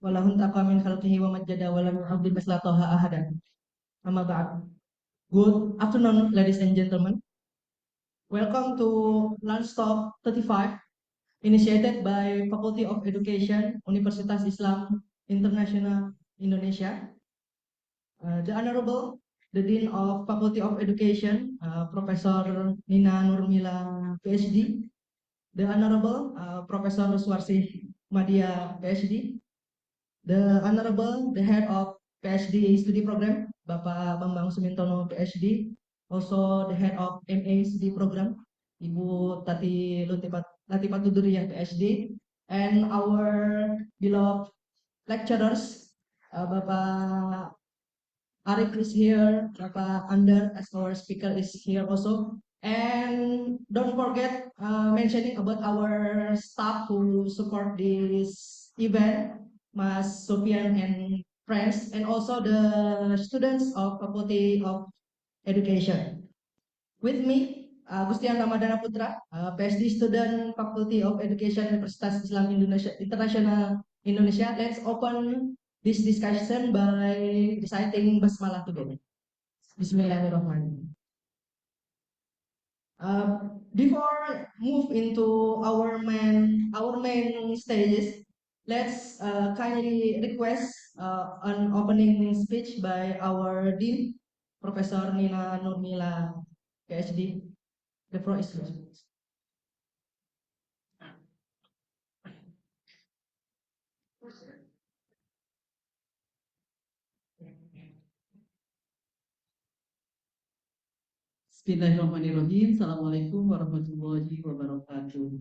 walahun taqa min khalqihi wa majjada wa lam yu'adzib mislataha ahadan. Amma ba'd. Good afternoon, ladies and gentlemen. Welcome to Lunch Talk 35, initiated by Faculty of Education, Universitas Islam International Indonesia. The Honorable, the Dean of Faculty of Education, Professor Nina Nurmila, PhD. The Honorable, Professor Suwarsi Madia, PhD. The Honorable, the Head of PhD Study Program, Bapak Bambang Sumintono, PhD. Also the Head of MA Study Program, Ibu Tati Latifah Tuduriyah, PhD. And our beloved lecturers, Bapak Arif is here, Bapak Ander as our speaker is here also. And don't forget mentioning about our staff who support this event, Mas Sofian and friends, and also the students of Faculty of Education. With me, Gustian Ramadana Putra, PhD student Faculty of Education Universitas Islam Indonesia International Indonesia. Let's open this discussion by reciting basmalah together. Bismillahirrahmanirrahim. Before move into our main stages, let's kindly request an opening speech by our dean, Professor Nina Nurmila, PhD. The floor is yours. Bismillahirrahmanirrahim. Assalamualaikum warahmatullahi wabarakatuh.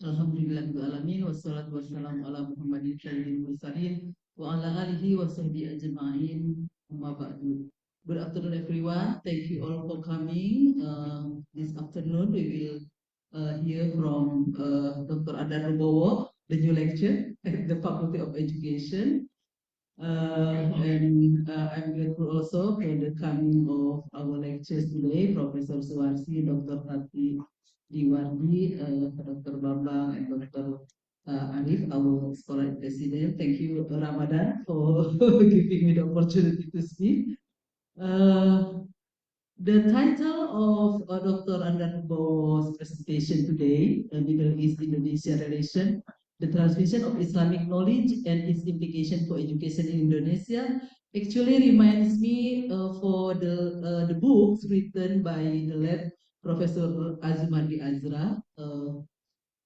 Alhamdulillahirrahmanirrahim. Wassalatu wassalamu ala Muhammadin sayyidil mursalin wa ala alihi wa sahbihi ajma'in. Amma ba'du. Good afternoon, everyone. Thank you all for coming. This afternoon, we will hear from Dr. Adar Rubowo, the new lecturer at the Faculty of Education. I'm grateful also for the coming of our lectures today, Professor Suwarsi, Dr. Tati Diwardi, Dr. Bambang, and Dr. Arif, our scholar president. Thank you, Ramadan, for giving me the opportunity to speak. The title of Dr. Andar Rubowo's presentation today, Middle East Indonesia Relation, the transmission of Islamic knowledge and its implication for education in Indonesia, actually reminds me for the books written by the late Professor Azumadi Azra.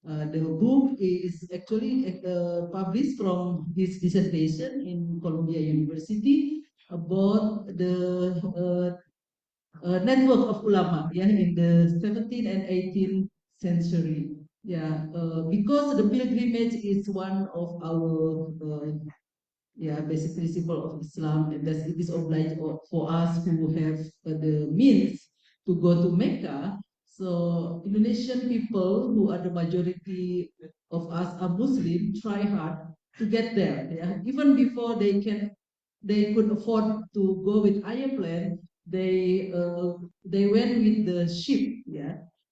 The book is actually published from his dissertation in Columbia University about the network of ulama, in the 17th and 18th century. Because the pilgrimage is one of our basic principle of Islam, and that it is obliged for us who have the means to go to Mecca. So Indonesian people, who are the majority of us are Muslim, try hard to get there. Even before they could afford to go with airplane, they went with the ship.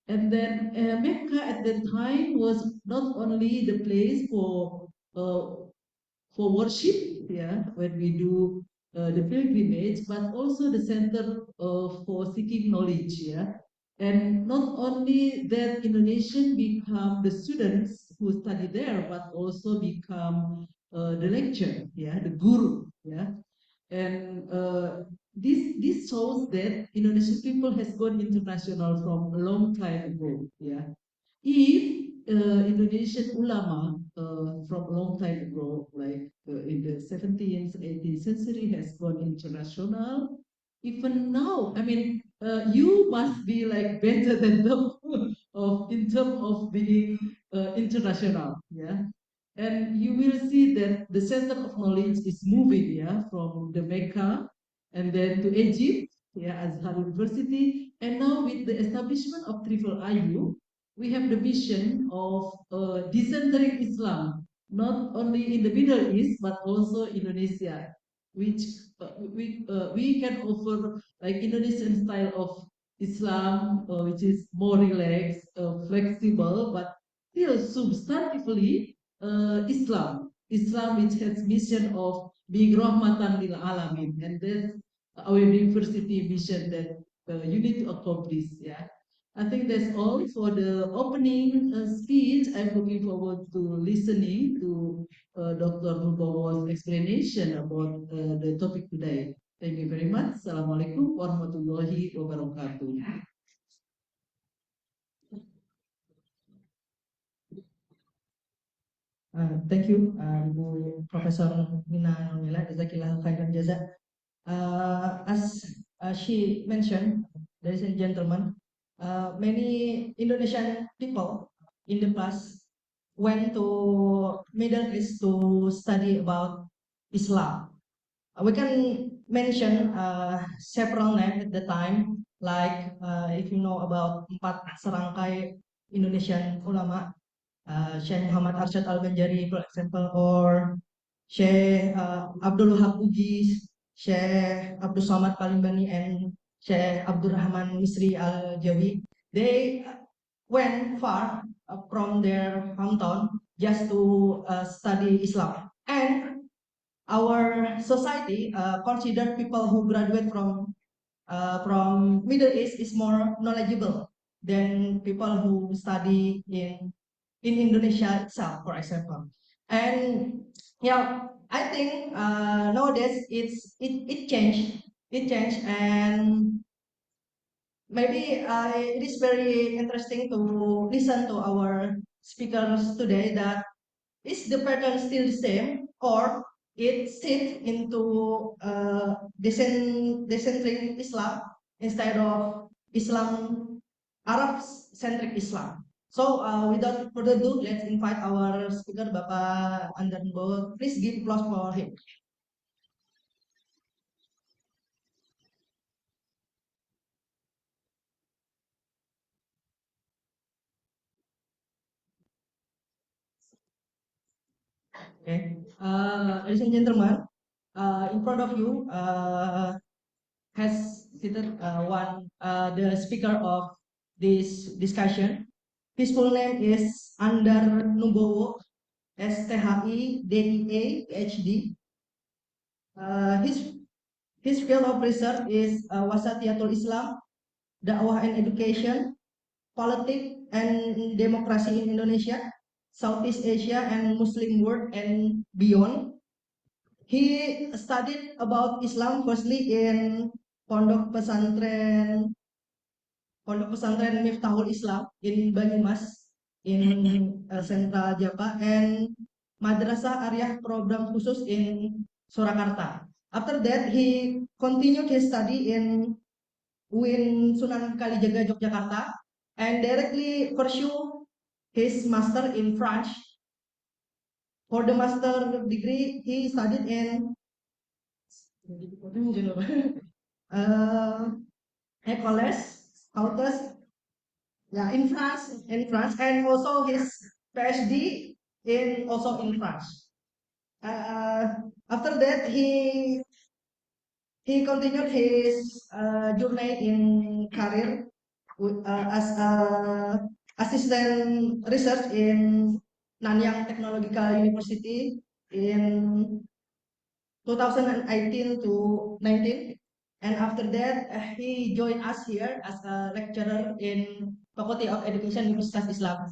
And then Mecca at that time was not only the place for worship, when we do the pilgrimage, but also the center for seeking knowledge. And not only that, Indonesian become the students who study there, but also become the lecturer, the guru. And this shows that Indonesian people has gone international from a long time ago. If Indonesian ulama from a long time ago, like in the 17th, 18th century, has gone international, even now, I mean, you must be like better than them in terms of being international. And you will see that the center of knowledge is moving, from the Mecca and then to Egypt, Azhar University, and now with the establishment of Triple IU, we have the vision of decentering Islam, not only in the Middle East but also Indonesia, which we can offer like Indonesian style of Islam, which is more relaxed, flexible, but still substantively Islam. Islam which has mission of being rahmatan lil alamin, and that's our university mission that you need to accomplish. Yeah, I think that's all for the opening speech. I'm looking forward to listening to Dr. Nubawa's explanation about the topic today. Thank you very much. Assalamualaikum warahmatullahi wabarakatuh. Thank you, Ibu Profesor Nina Nurmila. Jazakillah khairan jaza. As she mentioned, ladies and gentlemen, many Indonesian people in the past went to Middle East to study about Islam. We can mention several names at the time, like if you know about empat serangkai Indonesian ulama, Syekh Muhammad Arsyad Al-Banjari, for example, or Syekh Abdul Wahab Bugis, Syekh Abdul Somad Palimbani, and Syekh Abdul Rahman Misri Al-Jawi. They went far from their hometown just to study Islam. And our society consider people who graduate from Middle East is more knowledgeable than people who study in Indonesia itself, for example. And yeah, I think nowadays it changed. It changed, and maybe it is very interesting to listen to our speakers today. That is the pattern still the same, or it shift into decentric Islam instead of Islam, Arab-centric Islam. So without further ado, let's invite our speaker, Bapak Andar Nubawa. Please give applause for him. Okay, ladies and gentlemen, in front of you has seated the speaker of this discussion. His full name is Andar Nubowo, STHI DIA PhD. His field of research is Wasatiyatul Islam, Dakwah and Education, Politics and Democracy in Indonesia, Southeast Asia and Muslim world and beyond. He studied about Islam firstly in Pondok Pesantren Miftahul Islam in Banyumas in Central Java, and Madrasah Arya Program Khusus in Surakarta. After that, he continued his study in UIN Sunan Kalijaga, Yogyakarta, and directly pursue his master in French. For the master degree, he studied in Écoles Hautes, yeah, in France, and also his PhD also in France. After that, he continued his journey in career as assistant research in Nanyang Technological University in 2018 to 19. And after that, he joined us here as a lecturer in Faculty of Education Universitas Islam.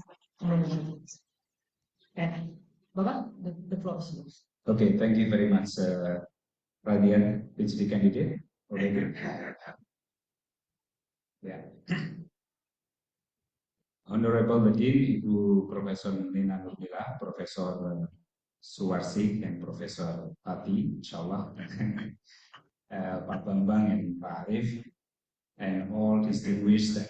Okay, Bapak, the floor is yours. Okay, thank you very much, Radian, PhD candidate. Okay. Yeah. Honorable Dean, Ibu Profesor Nina Nurmila, Profesor Suwarsi, and Profesor Tati, inshallah, Pak Bambang and Pak Arif, and all distinguished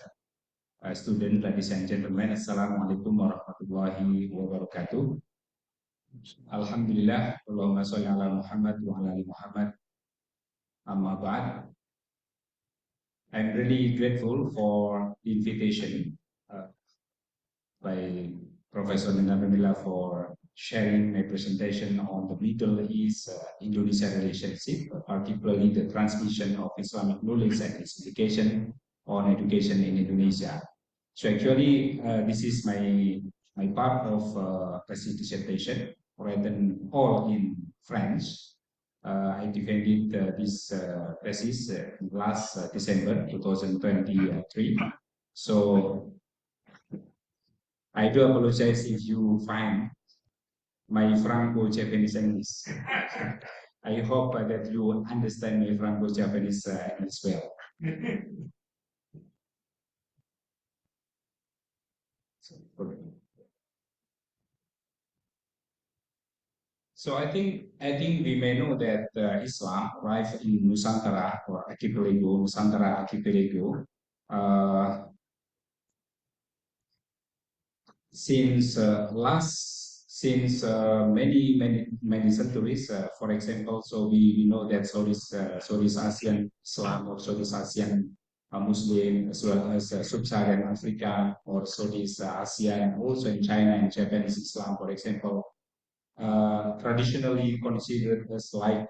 students, ladies and gentlemen, Assalamualaikum warahmatullahi wabarakatuh. Alhamdulillah, Allahumma sholli ala Muhammad wa ala ali Muhammad. Amma ba'd. I'm really grateful for the invitation by Professor Nina Nurmila for sharing my presentation on the Middle East Indonesia relationship, particularly the transmission of Islamic knowledge and its implication on education in Indonesia. So actually, this is my part of thesis dissertation. written all in French. I defended this thesis last December 2023. So I do apologize if you find my Franco-Japanese English. I hope that you understand my Franco-Japanese English well. So I think we may know that Islam arrived in Nusantara or Archipelago, Nusantara Archipelago, since many centuries. For example, so we know that Southeast Asian Islam or Southeast Asian Muslim, as well as Sub-Saharan Africa or Southeast Asia, and also in China and Japanese Islam, for example, traditionally considered as like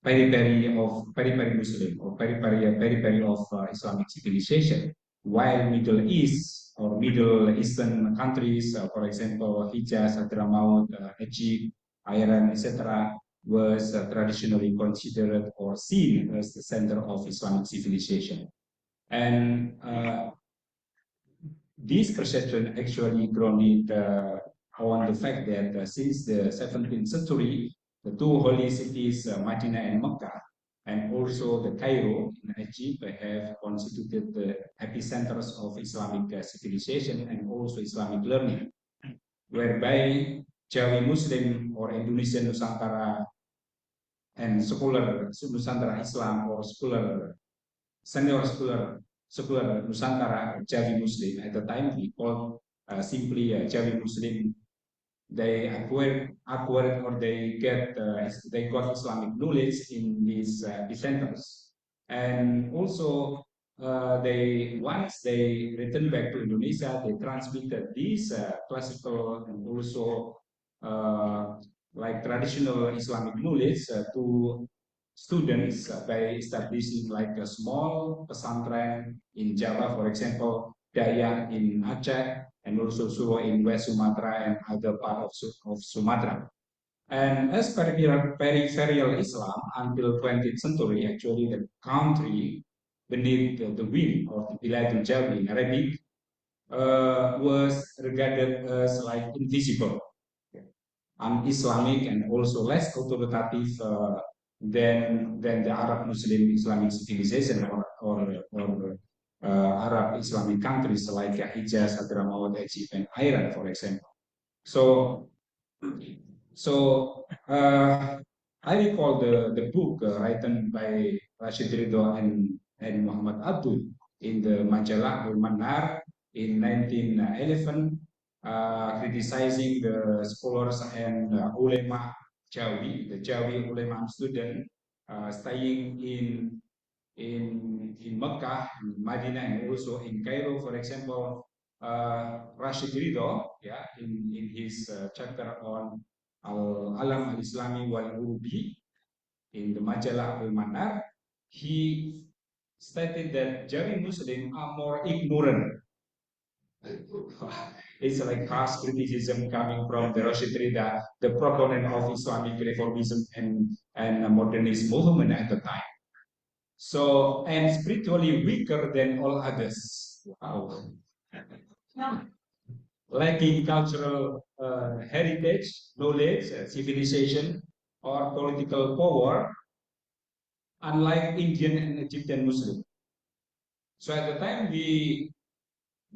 periphery Muslim or periphery of Islamic civilization, while Middle East or Middle Eastern countries, for example, Hijaz, Hadramaut, Egypt, Iran, etc., was traditionally considered or seen as the center of Islamic civilization. And this perception actually grounded on the fact that since the 17th century, the two holy cities, Medina and Mecca, and also the Cairo in Egypt, have constituted the epicenters of Islamic civilization and also Islamic learning, whereby Jawi Muslim or Indonesian Nusantara and scholar Nusantara Islam or senior scholar Nusantara Jawi Muslim, at the time we called simply Jawi Muslim. They acquired or they got Islamic knowledge in these epicenters, and also once they returned back to Indonesia, they transmitted these classical and also like traditional Islamic knowledge to students by establishing like a small pesantren in Java, for example, Dayak in Aceh, and also Suro in West Sumatra and other part of Sumatra. And as peripheral Islam until 20th century, actually the country beneath the wing of the Biladul Jawi in Arabic was regarded as like invisible, un-Islamic, and also less authoritative than the Arab Muslim Islamic civilization or Arab Islamic countries like Hijaz, Hadramaut, Egypt, and Iran, for example. So I recall the book written by Rashid Ridho and Muhammad Abdul in the Majalah Al-Manar in 1911, criticizing the scholars and ulema Jawi, the Jawi ulema student staying in Mecca, Medina, and also in Cairo, for example. Rashid Ridho, in his chapter on Al-Alam Al-Islami wal-Urubi in the Majalah Al-Manar, he stated that Jawi Muslim are more ignorant. It's like harsh criticism coming from the Rashid Ridho, the proponent of Islamic reformism and modernist movement at the time. So, and spiritually weaker than all others. Wow. Lacking cultural heritage, knowledge, civilization, or political power, unlike Indian and Egyptian Muslim. So at the time we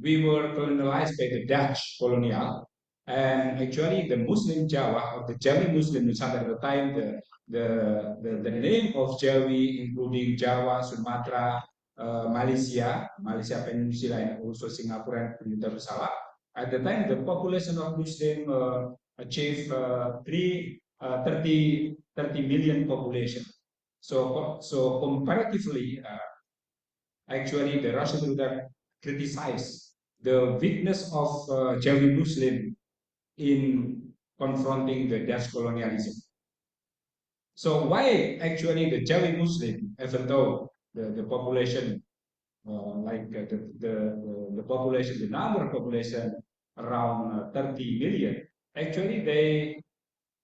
were colonized by the Dutch colonial, and actually the Muslim Jawa or the Jawi Muslim Nusantara at the time, the name of Jawi, including Jawa, Sumatra, Malaysia Peninsula, and also Singapore and Darussalam. At the time, the population of Muslim achieved 30 million population. So comparatively, actually, the Russian leader criticized the weakness of Jawi Muslim in confronting the Dutch colonialism. So why actually the Jawi Muslim, even though the population, the population, the number of population around 30 million, actually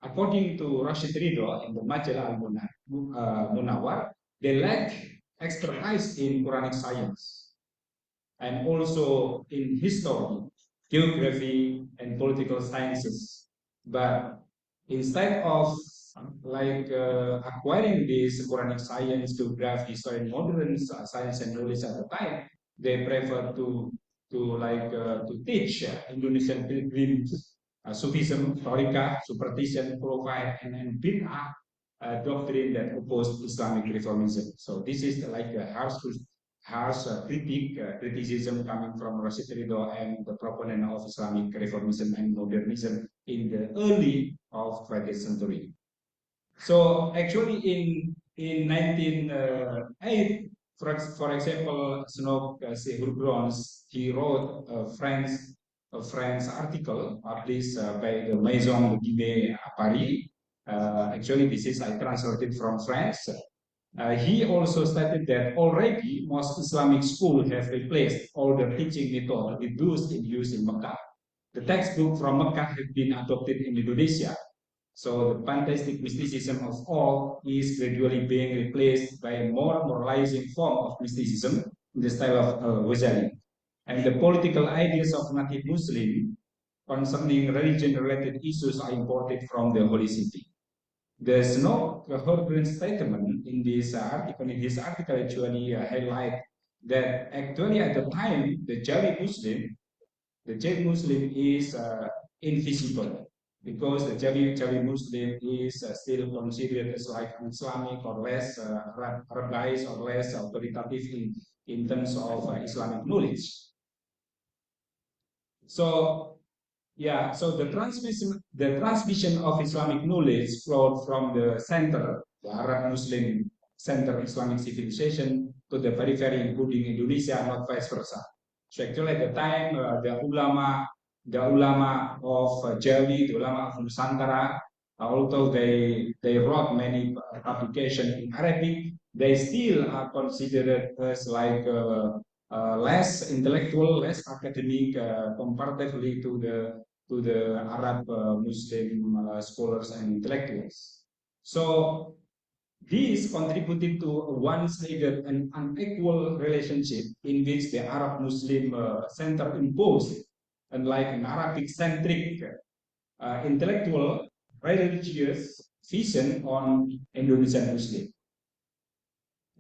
according to Rashid Ridho in the Majalah Al-Munawwar, they lack expertise in Quranic science and also in history, geography, and political sciences. But instead of acquiring this Quranic science, geography, history, and modern science and knowledge at the time, they prefer to teach Indonesian pilgrims Sufism, Torika, superstition, profile, and bid'ah doctrine that opposed Islamic reformism. So this is like a harsh criticism coming from Rashid Ridho and the proponent of Islamic reformism and modernism in the early of 20th century. So actually in 1908, for example, Snook Sehurgrons, he wrote a French article published by the Maison de Guinée à Paris. Actually, this is I translated from French. He also stated that already most Islamic schools have replaced all the teaching methods with those in use in Mecca. The textbook from Mecca have been adopted in Indonesia. So the fantastic mysticism of all is gradually being replaced by a more moralizing form of mysticism in the style of Ghazali. And the political ideas of native Muslim concerning religion-related issues are imported from the Holy City. There's no coherent statement in this article. In this article, actually highlight that actually at the time the Jawi Muslim is invisible because the Jawi Muslim is still considered as like Islamic or less Arabized or less authoritative in terms of Islamic knowledge. So yeah, so the transmission of Islamic knowledge flowed from the center, the Arab Muslim center of Islamic civilization, to the periphery, including Indonesia, not vice versa. So actually, at the time, the ulama of Jawi, the ulama of Nusantara, although they wrote many publications in Arabic, they still are considered as like less intellectual, less academic, comparatively to the Arab Muslim scholars and intellectuals. So this contributed to a one-sided and unequal relationship in which the Arab Muslim center imposed, unlike an Arabic-centric intellectual religious vision on Indonesian Muslim.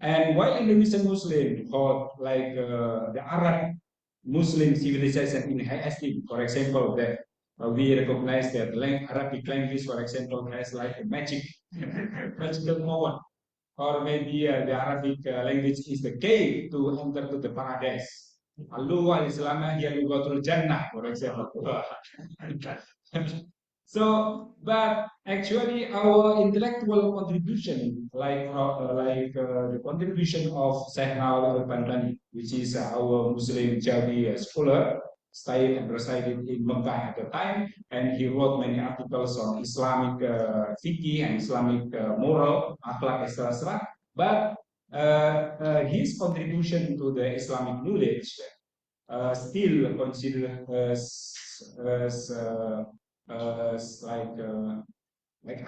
And while Indonesian Muslim hold like the Arab Muslim civilization in high esteem, for example, that we recognize that Arabic language, for example, has like a magical moment, or maybe the Arabic language is the key to enter to the paradise. Allu al-Islamah hiya lugatul jannah, for example. So, but actually, our intellectual contribution, the contribution of Syekh Nawawi al-Bandani, which is our Muslim Jawi scholar, stayed and resided in Mecca at the time, and he wrote many articles on Islamic fiqh and Islamic moral, akhlak, etc. But his contribution to the Islamic knowledge still considered as like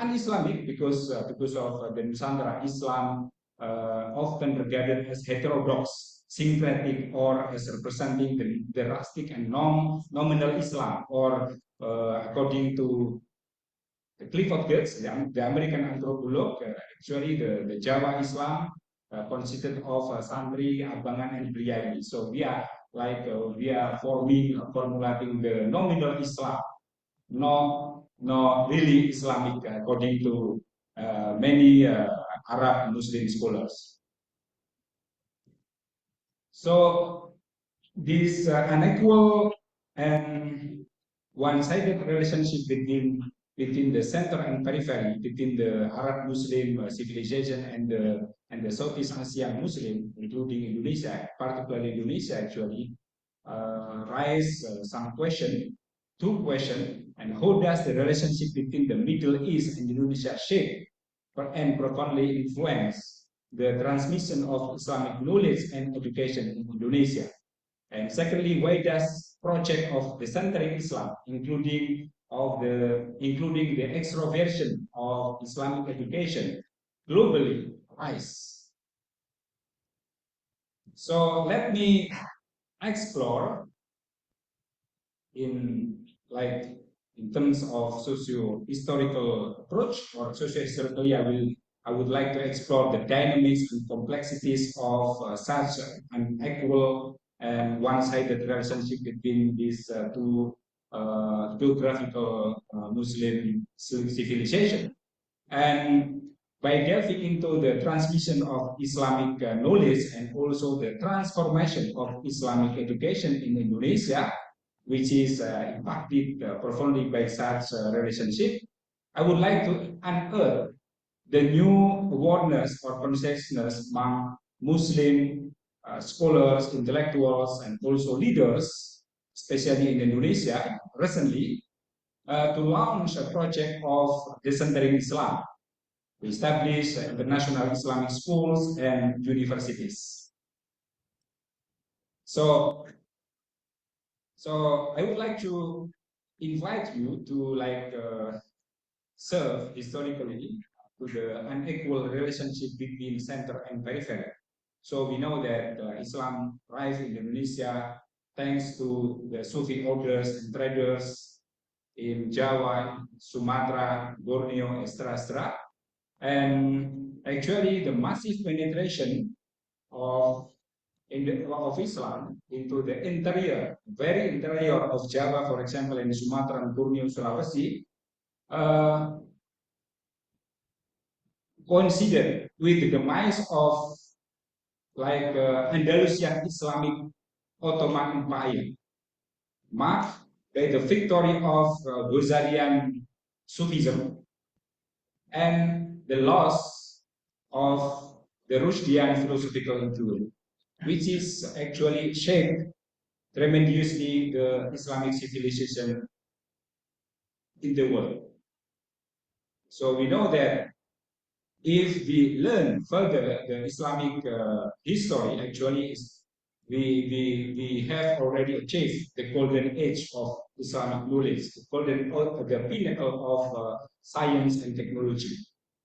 un-Islamic because of the Nusantara Islam often regarded as heterodox, syncretic, or as representing the rustic and nominal Islam, or according to the Clifford Geertz, the American anthropologist, actually the Jawa Islam consisted of Santri, Abangan, and Briyani. So we are formulating the nominal Islam, not really Islamic, according to many Arab Muslim scholars. So this unequal and one-sided relationship between the center and periphery, between the Arab Muslim civilization and the Southeast Asian Muslim, including Indonesia, particularly Indonesia, actually raise two questions. And how does the relationship between the Middle East and Indonesia shape and profoundly influence the transmission of Islamic knowledge and education in Indonesia? And secondly, why does project of decentering Islam, including including the extroversion of Islamic education globally rise. So let me explore in terms of socio-historical approach, or socio-historically, I would like to explore the dynamics and complexities of such an equal and one-sided relationship between these two geographical Muslim civilization. And by delving into the transmission of Islamic knowledge and also the transformation of Islamic education in Indonesia, which is impacted profoundly by such relationship, I would like to unearth the new awareness or consciousness among Muslim scholars, intellectuals, and also leaders, especially in Indonesia recently, to launch a project of decentering Islam, to establish international Islamic schools and universities. So I would like to invite you to serve historically to the unequal relationship between center and periphery. So we know that Islam rise in Indonesia thanks to the Sufi orders and traders in Jawa, Sumatra, Borneo, etc. And actually the massive penetration of Islam into the interior, very interior of Java, for example, in Sumatra and Borneo, Sulawesi, coincided with the demise of Andalusian Islamic Ottoman Empire, marked by the victory of Ghazalian Sufism and the loss of the Rushdian philosophical influence, which is actually shaped tremendously the Islamic civilization in the world. So we know that if we learn further the Islamic history, actually we have already achieved the golden age of Islamic knowledge, the pinnacle of science and technology.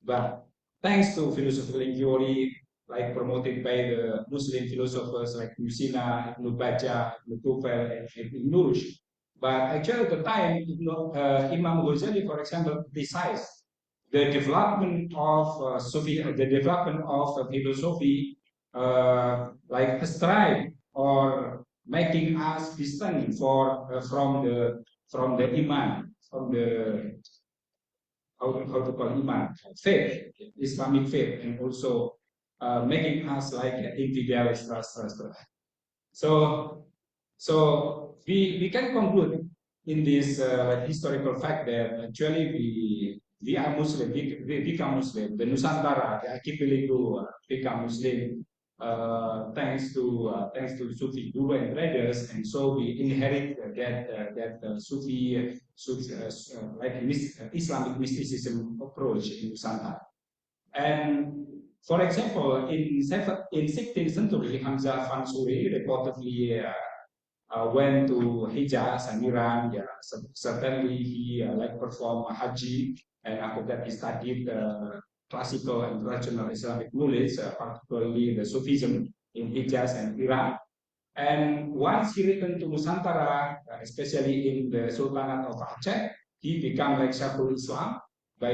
But thanks to philosophical theory, like promoted by the Muslim philosophers like Musina, Ibn Bajjah, Ibn Tufel, and Ibn Rushd. But actually at the time, Imam Ghazali, for example, criticized the development of philosophy, like astride or making us distant from the iman, from the how to call iman, faith, Islamic faith, and also making us like infidels. So we can conclude in this historical fact that actually we are Muslim, we become Muslim. The Nusantara, the archipelago become Muslim thanks to Sufi guru and traders, and so we inherit that Sufi Islamic mysticism approach in Nusantara. And for example, in 16th century, Hamzah Fansuri reportedly went to Hijaz and Iran. Yeah, certainly he performed Haji, and after that he studied classical and traditional Islamic knowledge, particularly the Sufism in Hijaz and Iran. And once he returned to Nusantara, especially in the Sultanate of Aceh, he became like Shaykhul Islam by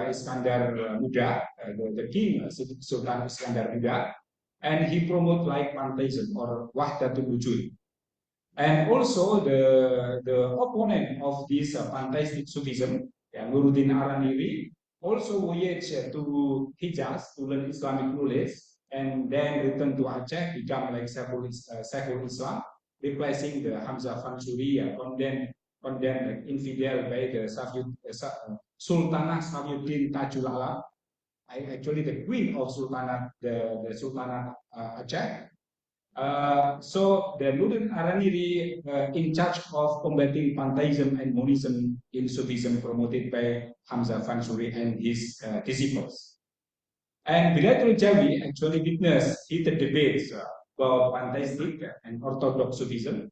Iskandar Muda, the king, Sultan Iskandar Muda, and he promoted like pantheism or Wahdatul Wujud. And also the opponent of this pantheistic Sufism, Nuruddin Araniri, also voyaged to Hijaz to learn Islamic knowledge, and then returned to Aceh, become like Shaykhul Islam, replacing the Hamzah Fansuri, condemned like infidel by the Sultanah Safiuddin Tajul Alam, actually the queen of Sultanate, the Sultanate Aceh. So the Nuruddin Araniri in charge of combating pantheism and monism in Sufism promoted by Hamzah Fansuri and his disciples. And Bilatul Jawi actually witnessed heated debates about pantheistic and orthodox Sufism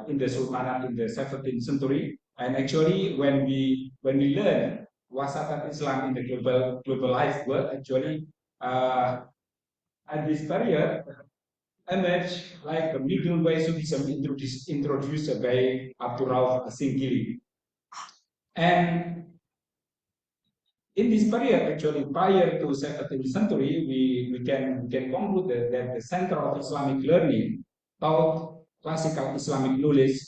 in the Sultanate in the 17th century, And actually, when we learn Wasatan Islam in the globalized world, actually, at this period, emerged like the middle way Sufism introduced by Abdul Rauf Singkili. And in this period, actually, prior to 17th century, we can conclude that the center of Islamic learning taught classical Islamic knowledge,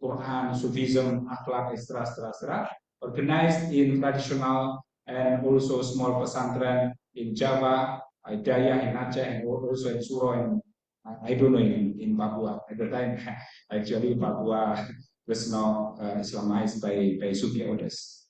Quran, Sufism, Akhlaq, etc., organized in traditional and also small pesantren in Java, Hidayah in Aceh, and also in Suro, and I don't know in Papua. At the time, actually, Papua was not Islamized by Sufi orders.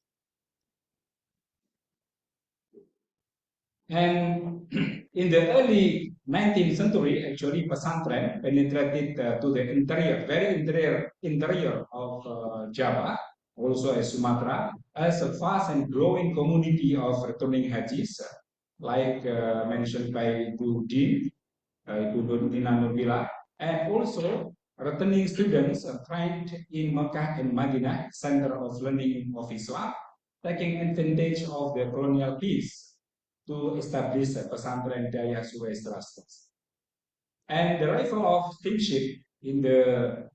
And in the early 19th century, actually, pesantren penetrated to the very interior of Java, also as Sumatra, as a fast and growing community of returning hajis, like mentioned by Ibu Din, Ibu Dina Nubila, and also returning students trained in Mecca and Madinah, center of learning of Islam, taking advantage of the colonial peace to establish a pesantren Daya Suez Trust. And the arrival of steamship in the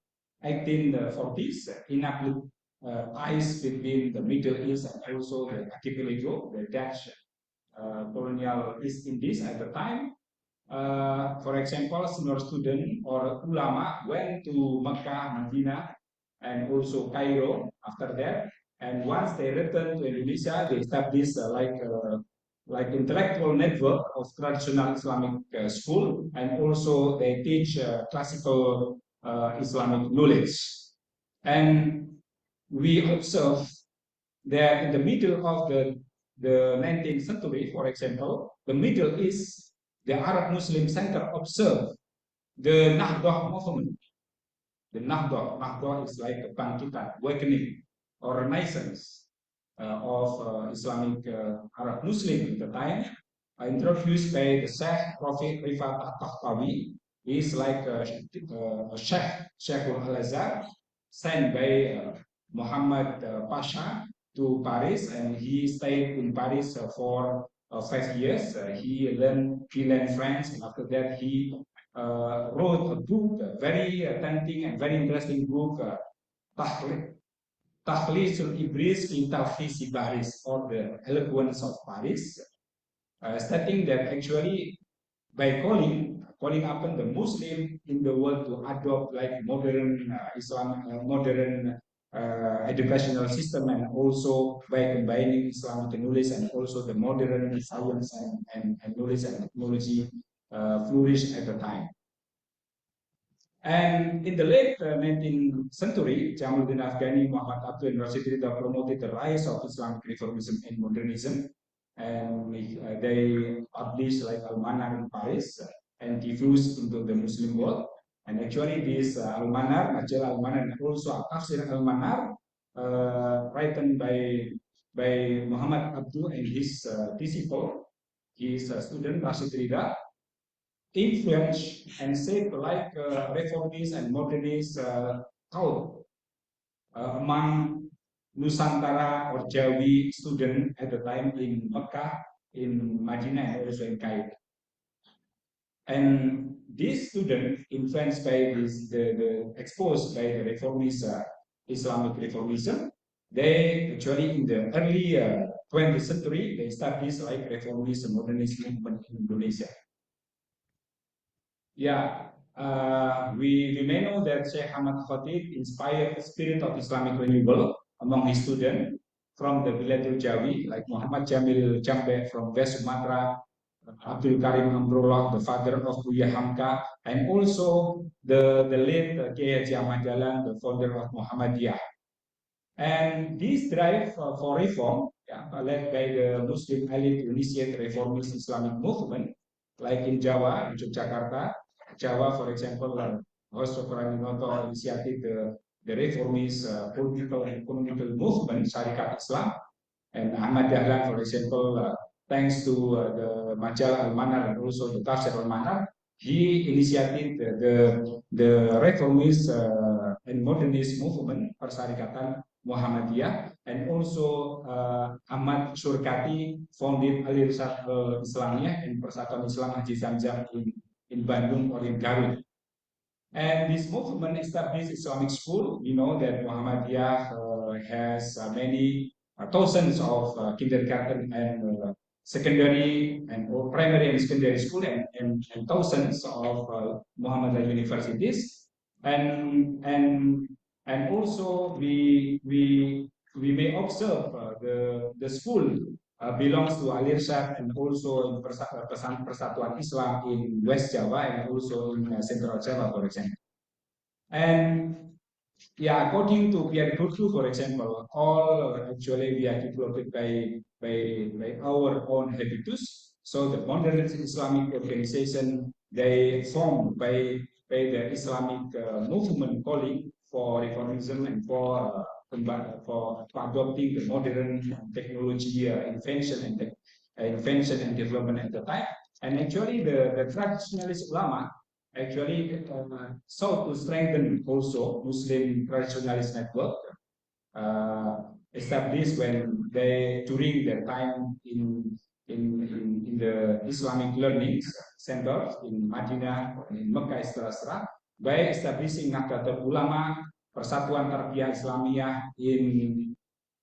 1840s enabled ties between the Middle East and also the archipelago, the Dutch colonial East Indies at the time. For example, senior student or ulama went to Mecca, Medina, and also Cairo after that. And once they returned to Indonesia, they established like intellectual network of traditional Islamic school, and also they teach classical Islamic knowledge. And we observe that in the middle of the 19th century, for example, the Middle East, the Arab Muslim Center observed the Nahdah movement. The Nahdah is like a bangkitan, awakening, or renaissance of Islamic Arab Muslim at the time, introduced by the Sheikh Prophet Rifat Al-Tahtawi. He is like a Sheikh Al-Azhar, sent by Muhammad Pasha to Paris, and he stayed in Paris for 5 years. He learned French, and after that he wrote a book, a very tempting and very interesting book, Takhlisul Ibris fi Talkhisi Paris, or the eloquence of Paris, stating that actually by calling upon the Muslim in the world to adopt like modern modern educational system, and also by combining Islamic knowledge and also the modern science and knowledge and technology flourished at the time. And in the late 19th century, Jamaluddin Afghani, Muhammad Abdul, and Rashid Rida promoted the rise of Islamic reformism and modernism, and they published like Al-Manar in Paris and diffused into the Muslim world. And actually, this Al-Manar, Majalah Al-Manar, and also Tafsir Al-Manar, written by Muhammad Abdul and his disciple, his student Rashid Rida, influence and shape like reformist and modernist thought among Nusantara or Jawi student at the time in Mecca, in Medina, and also in Cairo. And these students, influenced by the exposed by the reformist Islamic reformism, they actually in the early 20th century they established like reformist and modernist movement in Indonesia. Yeah, we may know that Sheikh Ahmad Khatib inspired the spirit of Islamic renewal among his students from the Biladul Jawi, like Muhammad Jamil Jambe from West Sumatra, Abdul Karim Amrullah, the father of Buya Hamka, and also the late Kiai Haji Ahmad Dahlan, the founder of Muhammadiyah. And this drive for reform, led by the Muslim elite to initiate reformist Islamic movement, like in Jawa, in Yogyakarta, Java, for example, Host Praninoto initiated the reformist political and economical movement, Syarikat Islam, and Ahmad Dahlan, for example, thanks to the Majalah Al-Manar and also the Tafsir Al-Manar, he initiated the reformist and modernist movement, Persyarikatan Muhammadiyah, and also Ahmad Surkati founded Al Irsyad Islamiyah and Persatuan Islam Haji Zamzam in Bandung or in Garut. And this movement established Islamic school. You know that Muhammadiyah has many thousands of kindergarten and secondary and or primary and secondary school and thousands of Muhammadiyah universities. And also we may observe the school belongs to Al Irsyad and also in Persatuan Islam in West Java and also in Central Java, for example. And yeah, according to Pierre Bourdieu, for example, all actually we are developed by our own habitus. So the modern Islamic organization, they formed by the Islamic movement calling for reformism and for adopting the modern technology invention and development at the time. And actually the traditionalist ulama actually sought to strengthen also Muslim traditionalist network established when they during their time in the Islamic learning center in Madinah, in Mekah, etc. by establishing Nahdlatul Ulama, Persatuan Tarbiyah Islamiyah in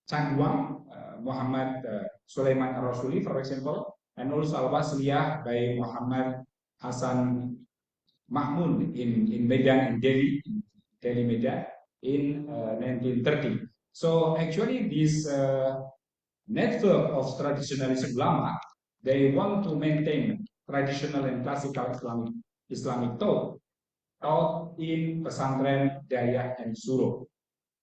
Canduang, Muhammad Sulaiman Ar-Rasuli, for example, and also Al-Wasliyah by Muhammad Hasan Mahmud in Medan, in Delhi, Medan, in 1930. So actually, this network of traditionalist ulama, they want to maintain traditional and classical Islamic thought in pesantren, daya, and suro.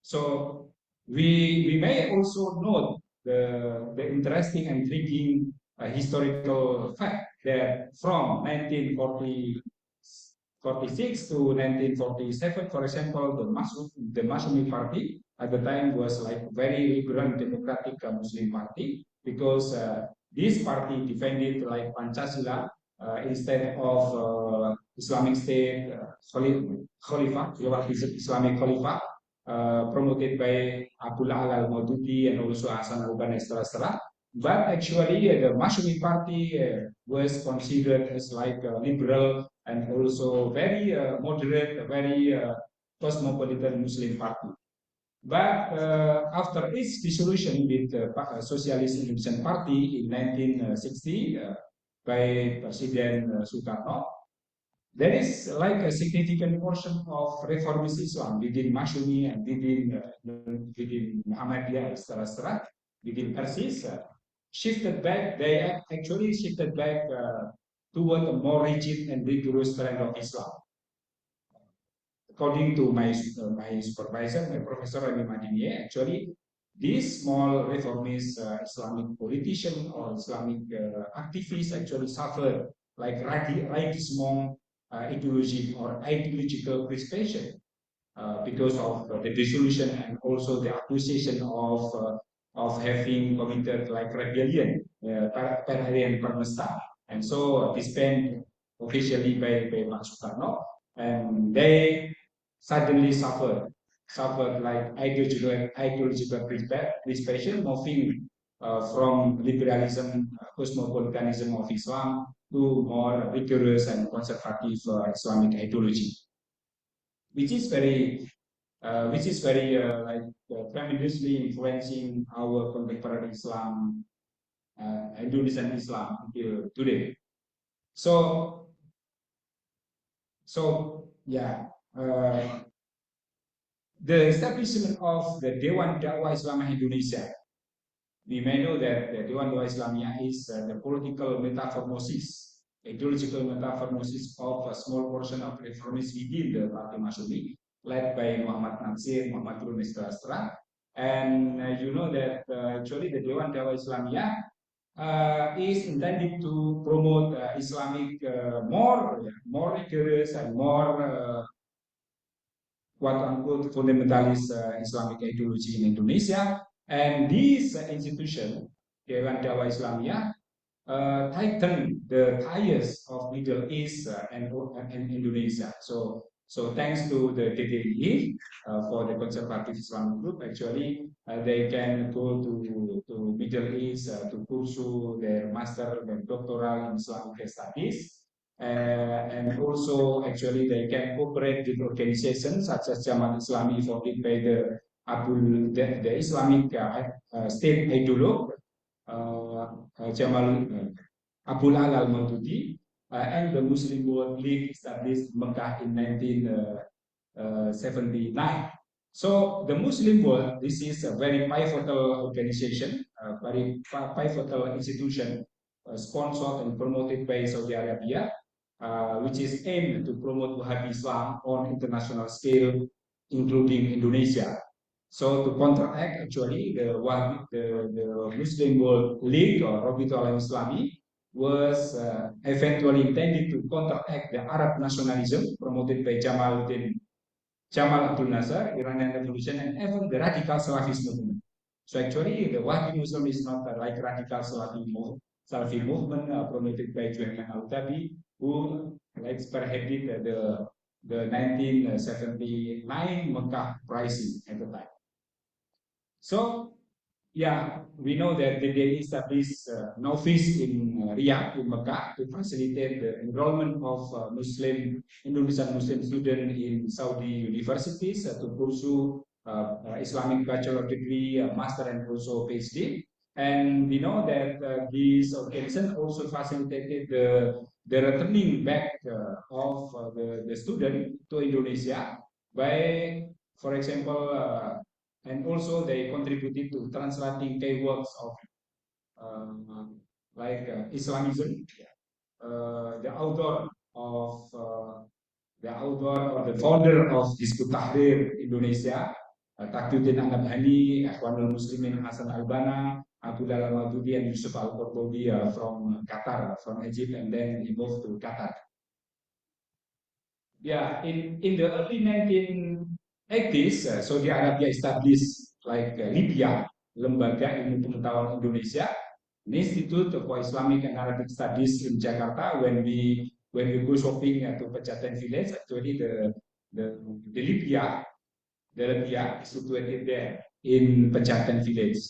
So we may also note the interesting and intriguing historical fact that from 1946 to 1947, for example, the Masyumi Party at the time was like very liberal democratic Muslim party because this party defended like Pancasila instead of Islamic State, Khalifah, Islamic Khalifah, promoted by Abdullah al-Maududi and also Hassan al-Banna, etc. But actually, the Masyumi Party was considered as like liberal and also very moderate, very cosmopolitan Muslim party. But after its dissolution with the Socialist Indonesian Party in 1960 by President Sukarno, there is like a significant portion of reformist Islam within Masyumi and within Muhammadiyah, etc., within Persis, shifted back. They actually shifted back toward a more rigid and rigorous trend of Islam. According to my supervisor, my professor Rami Madiniye, actually these small reformist Islamic politician or Islamic activists actually suffer like radicalism ideology or ideological crispation because of the dissolution and also the accusation of having committed like rebellion, perharian permesta, and so disbanded officially by Pak Soekarno, and they suddenly suffered like ideological crispation, moving from liberalism, cosmopolitanism of Islam to more rigorous and conservative Islamic ideology, which is very like tremendously influencing our contemporary Islam, Indonesian Islam until today. So yeah, the establishment of the Dewan Dakwah Islamiyah Indonesia. We may know that the Dewan Dakwah Islamiyah is the political metamorphosis, ideological metamorphosis of a small portion of reformists within the Parti Masyumi, led by Muhammad Natsir, Muhammad Turun, etc. And you know that actually the Dewan Dakwah Islamiyah is intended to promote Islamic more rigorous and more quote-unquote fundamentalist Islamic ideology in Indonesia. And this institution, Dewan Dakwah Islamiyah, tighten the ties of Middle East and Indonesia. So So thanks to the TTI for the conservative Islamic group, actually they can go to Middle East to pursue their master and doctoral in Islamic studies. And also actually they can cooperate with organizations such as Jamaat Islami founded by the Islamic state ideologue Jamal Abul Ala al-Maududi and the Muslim World League established Mecca in 1979. So the Muslim World, this is a very pivotal organization, a very pivotal institution sponsored and promoted by Saudi Arabia, which is aimed to promote Wahhabi Islam on international scale, including Indonesia. So to counteract actually the Muslim World League or Rabitul Alam Islami was eventually intended to counteract the Arab nationalism promoted by Jamal Abdul Nasser, Iranian Revolution, and even the radical Salafist movement. So actually, the Wahhabi Muslim is not like radical Salafi movement promoted by Juhayman Al-Tabi, who like spearheaded the 1979 Mecca Rising at the time. So yeah, we know that they established an office in Riyadh, in Mecca, to facilitate the enrollment of Indonesian Muslim students in Saudi universities to pursue Islamic bachelor degree, master, and also PhD. And we know that this organization also facilitated the returning back of the student to Indonesia by, for example, and also they contributed to translating key works of Islamism. The author or the founder of Hizbut Tahrir Indonesia, Taqiyuddin An-Nabhani, Ikhwanul Muslimin Hasan Al-Banna, Abdullah Al-Maududi, and Yusuf Al-Qurtubi from Qatar, from Egypt, and then he moved to Qatar. Yeah, in the early 1980s, Saudi Arabia established Libya, Lembaga Ilmu Pengetahuan Indonesia, an Institute for Islamic and Arabic Studies in Jakarta. When we go shopping to Pejaten Village, actually the Libya is situated there in Pejaten Village.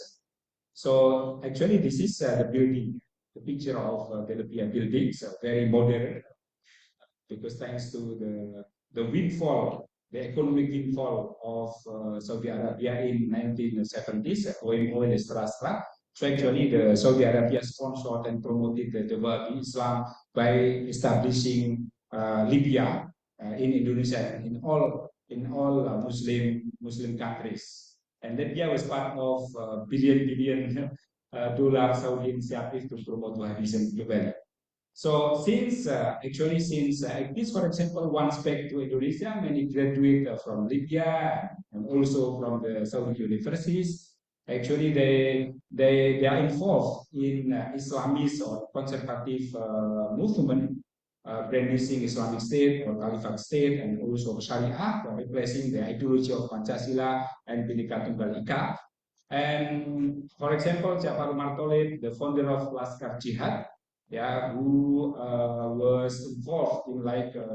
So actually, this is the building, the picture of the Libya buildings, very modern, because thanks to the windfall, the economic windfall of Saudi Arabia in 1970s, oil extra. So actually, the Saudi Arabia sponsored and promoted the Wahhabi Islam by establishing Libya in Indonesia and in all Muslim countries. And Libya was part of billion dollar Saudi initiative to promote Wahhabism globally. So since this, for example, once back to Indonesia, many graduate from Libya and also from the Saudi universities. Actually, they are involved in Islamist or conservative movement, brandishing Islamic State or Caliphate State, and also Sharia, replacing the ideology of Pancasila and Bhinneka Tunggal Ika. And for example, Ja'far Umar Tholib, the founder of Laskar Jihad, who was involved in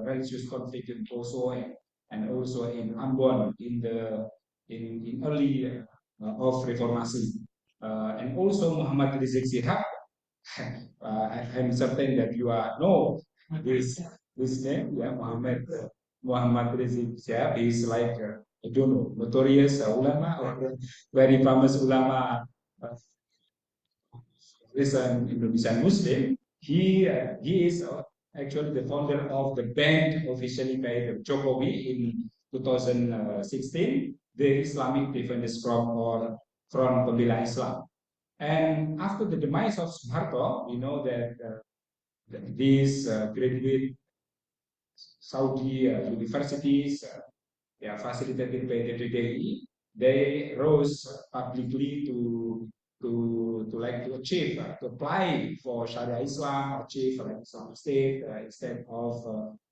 religious conflict in Poso and also in Ambon in early of Reformasi, and also Muhammad Rizik Shihab. I'm certain that you know this name, Muhammad Rizik Shihab is I don't know, notorious ulama or very famous ulama, recent Indonesian Muslim. He is actually the founder of the band officially by Jokowi in 2016, the Islamic Defenders Front or Front Pembela Islam. And after the demise of Suharto, we know that these graduate Saudi universities, facilitated by the DDI, they rose publicly to achieve, to apply for Sharia Islam, or achieve Islamic State instead of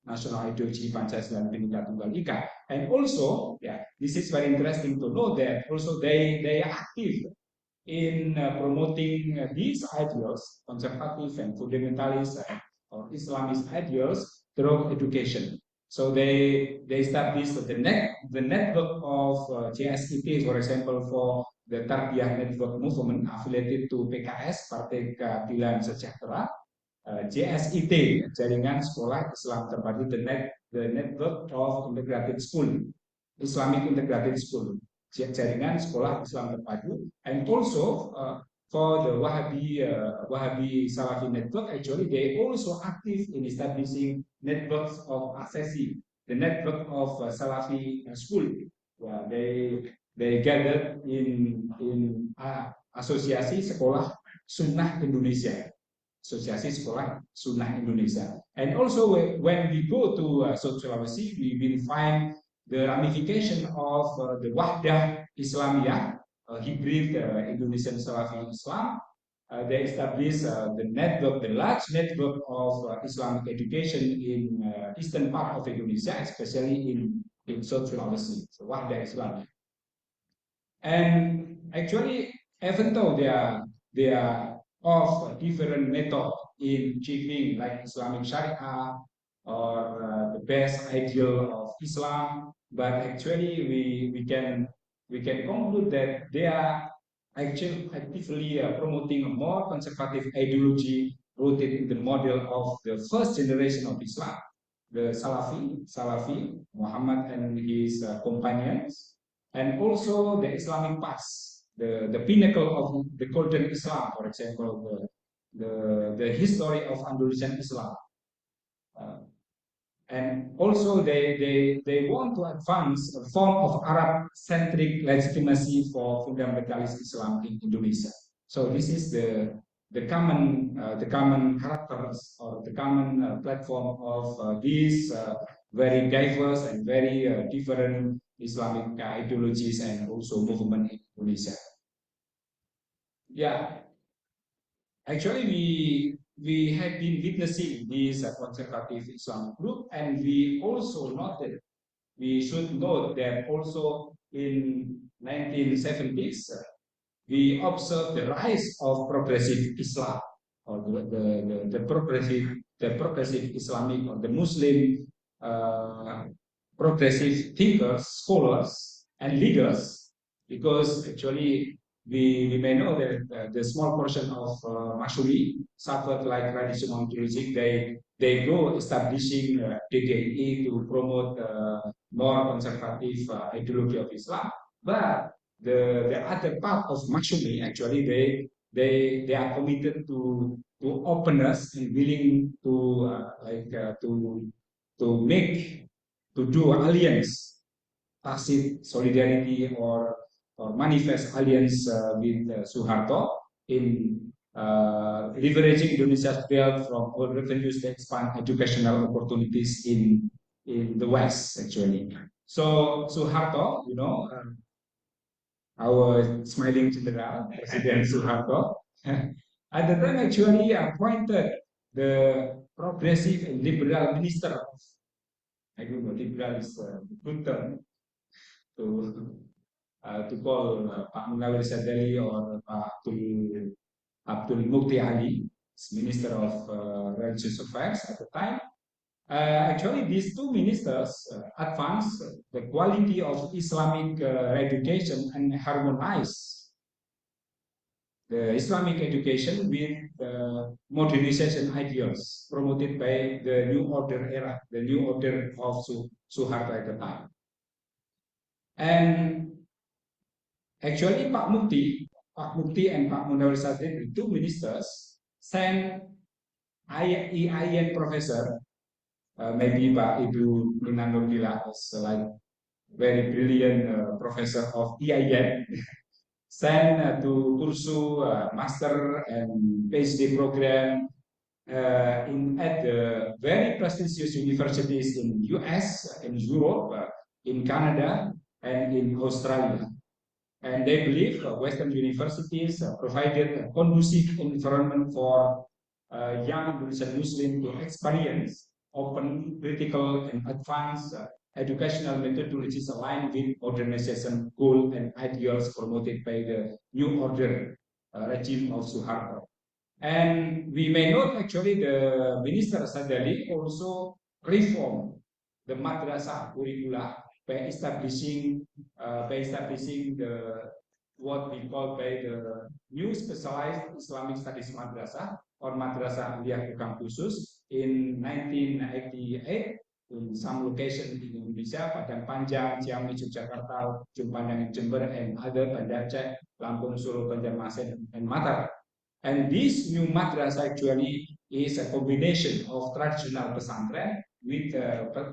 national ideology Pancasila and Bhinneka Tunggal Ika. And also, this is very interesting to know that also they are active in promoting these ideals, conservative and fundamentalist or Islamist ideals, through education. So they established the network of JSIT, for example, for the Tarbiyah Network Movement affiliated to PKS, Partai Keadilan Sejahtera. JSIT, Jaringan Sekolah Islam Terpadu, the network of integrated school, Islamic integrated school, Jaringan Sekolah Islam Terpadu, and also for the Wahhabi Salafi network, actually they also active in establishing networks of Asesi, the network of Salafi school. They gathered in Asosiasi Sekolah Sunnah Indonesia. Asosiasi Sekolah Sunnah Indonesia. And also when we go to South Sulawesi, we will find the ramification of the Wahdah Islamiyah, hybrid Indonesian Salafi Islam. They established the large network of Islamic education in eastern part of Indonesia, especially in South Sulawesi, so Wahdah Islamiyah. And actually, even though they are of different method in achieving like Islamic Sharia or the best ideal of Islam, but actually we can conclude that they are actually actively promoting a more conservative ideology rooted in the model of the first generation of Islam, the Salafi, Muhammad and his companions, and also the Islamic past, the pinnacle of the golden Islam, for example, the history of Andalusian Islam. And also they want to advance a form of Arab-centric legitimacy for fundamentalist Islam in Indonesia. So this is the common characters or the common platform of these very diverse and very different Islamic ideologies and also movement in Indonesia. Yeah, actually we have been witnessing this conservative Islamic group, and we also noted, we should note that also in 1970s, we observed the rise of progressive Islam, or the progressive Islamic or the Muslim progressive thinkers, scholars, and leaders, because actually we may know that the small portion of Masyumi suffered like traditional music. They go establishing DGI to promote more conservative ideology of Islam, but the other part of Masyumi actually they are committed to openness and willing to do alliance, tacit solidarity or manifest alliance with Suharto in leveraging Indonesia's wealth from all revenues to expand educational opportunities in the West, actually. So Suharto, you know, our smiling general, President Suharto, at the time actually appointed the progressive and liberal minister of, I don't know, liberal is a good term to call Pak Munawir Sadali or Pak Abdul Mukti Ali, Minister of Religious Affairs at the time. Actually, these two ministers advanced the quality of Islamic education and harmonize the Islamic education with modernization ideals promoted by the New Order era, the New Order of Suharto at the time. And actually, Pak Mukti and Pak Munawir Sadri, two ministers, sent IAIN professor, maybe Pak Ibu Nina Nurdila is like very brilliant professor of IAIN, sent to pursue master and PhD program at the very prestigious universities in US, in Europe, in Canada, and in Australia. And they believe Western universities provided a conducive environment for young Indonesian Muslims to experience open, critical, and advanced educational methodologies aligned with modernization goals and ideals promoted by the New Order regime of Suharto. And we may note actually the Minister Sadali also reformed the madrasah curricula by establishing the what we call by the new specialized Islamic studies madrasah or madrasah aliyah Hukam Khusus in 1988 in some location in Indonesia, Padang Panjang, Ciamis, Yogyakarta, Jumpandang, Jember, and other Banda Aceh, Lampung, Solo, Banjarmasin, and Mataram. And this new madrasah actually is a combination of traditional pesantren with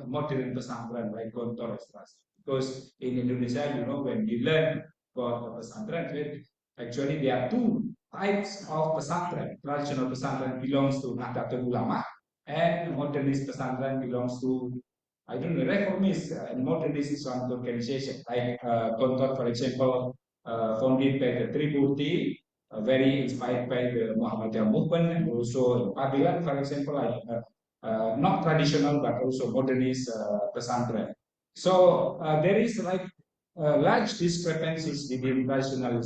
modern pesantren like Gontor Estras. Because in Indonesia, you know, when we learn about pesantren, actually there are two types of pesantren. Traditional pesantren belongs to Nahdlatul Ulama, and modernist pesantren belongs to, I don't know, reformist and modernist Islamic organization. Like Gontor, for example, founded by the Tribunti, very inspired by the Muhammadiyah movement, and also Pabilan, for example, like not traditional but also modernist pesantren. So there is like large discrepancies between traditional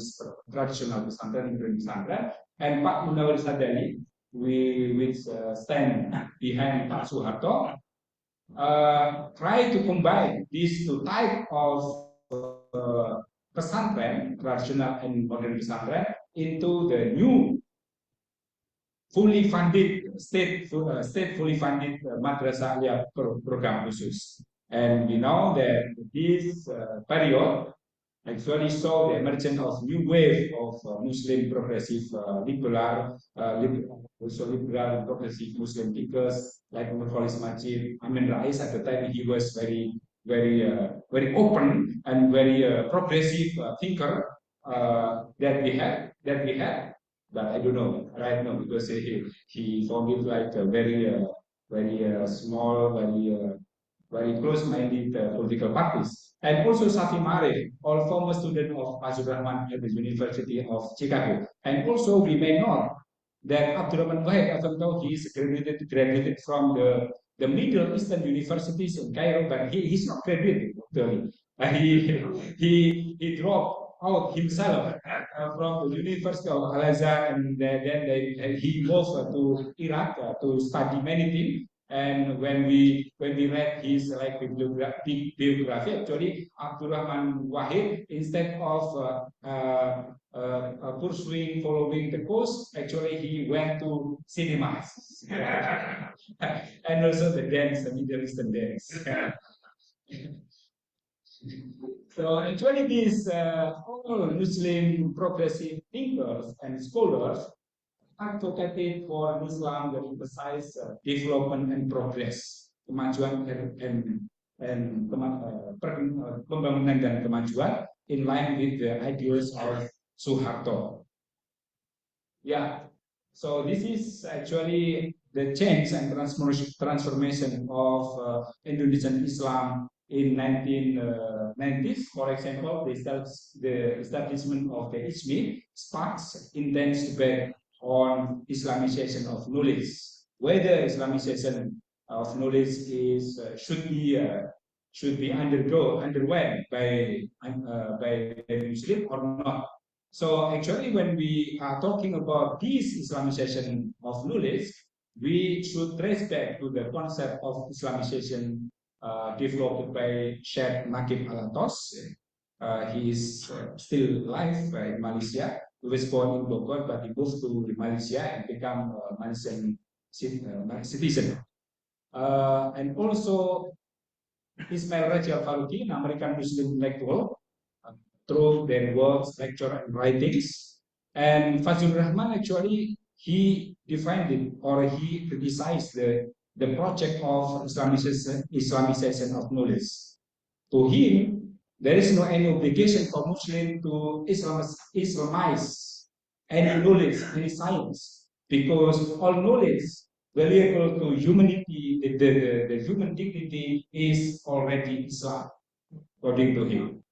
pesantren and pesantren, and Pak Munawar Sadali, which stand behind Pak Suharto, try to combine these two types of pesantren, traditional and modern pesantren, into the new fully funded state fully funded madrasah aliyah program khusus. And we know that this period actually saw the emergence of new wave of Muslim progressive also liberal progressive Muslim thinkers like Nurholis Majid, Amin Rais. At the time he was very open and very progressive thinker that we had, but I don't know right now because he founded like a very small, very close-minded political parties. And also Safi Marif, all former student of Azur Rahman at the University of Chicago. And also we may know that Abdurrahman Wahid, even though he is graduated from the Middle Eastern universities in Cairo, but he's not graduated actually. He dropped out himself from the University of Al Azhar, and then he moved to Iraq to study many things. And when we read his like biography, actually Abdurrahman Wahid, instead of pursuing following the course, actually he went to cinemas and also the dance, the Middle Eastern dance. So actually these all Muslim progressive thinkers and scholars advocated for Islam that emphasize development and progress, kemajuan and pembangunan dan kemajuan in line with the ideals of Suharto. Yeah, so this is actually the change and transformation of Indonesian Islam in 1990s. For example, the establishment of the ISMI sparks intense debate on Islamization of knowledge, whether Islamization of knowledge is should be underwent by Muslim or not. So actually, when we are talking about this Islamization of knowledge, we should trace back to the concept of Islamization developed by Sheikh Nakib Alatos. He is still alive in Malaysia. He was born in Bogor, but he moved to Malaysia and became a Malaysian citizen. And also Ismail Raji Al-Faruqi, an American Muslim intellectual, through their works, lecture, and writings. And Fazlur Rahman actually he defined it, or he criticized the project of Islamization of knowledge. To him, there is no any obligation for Muslim to Islamize any knowledge, any science, because all knowledge valuable to humanity, the human dignity is already Islam, according to him.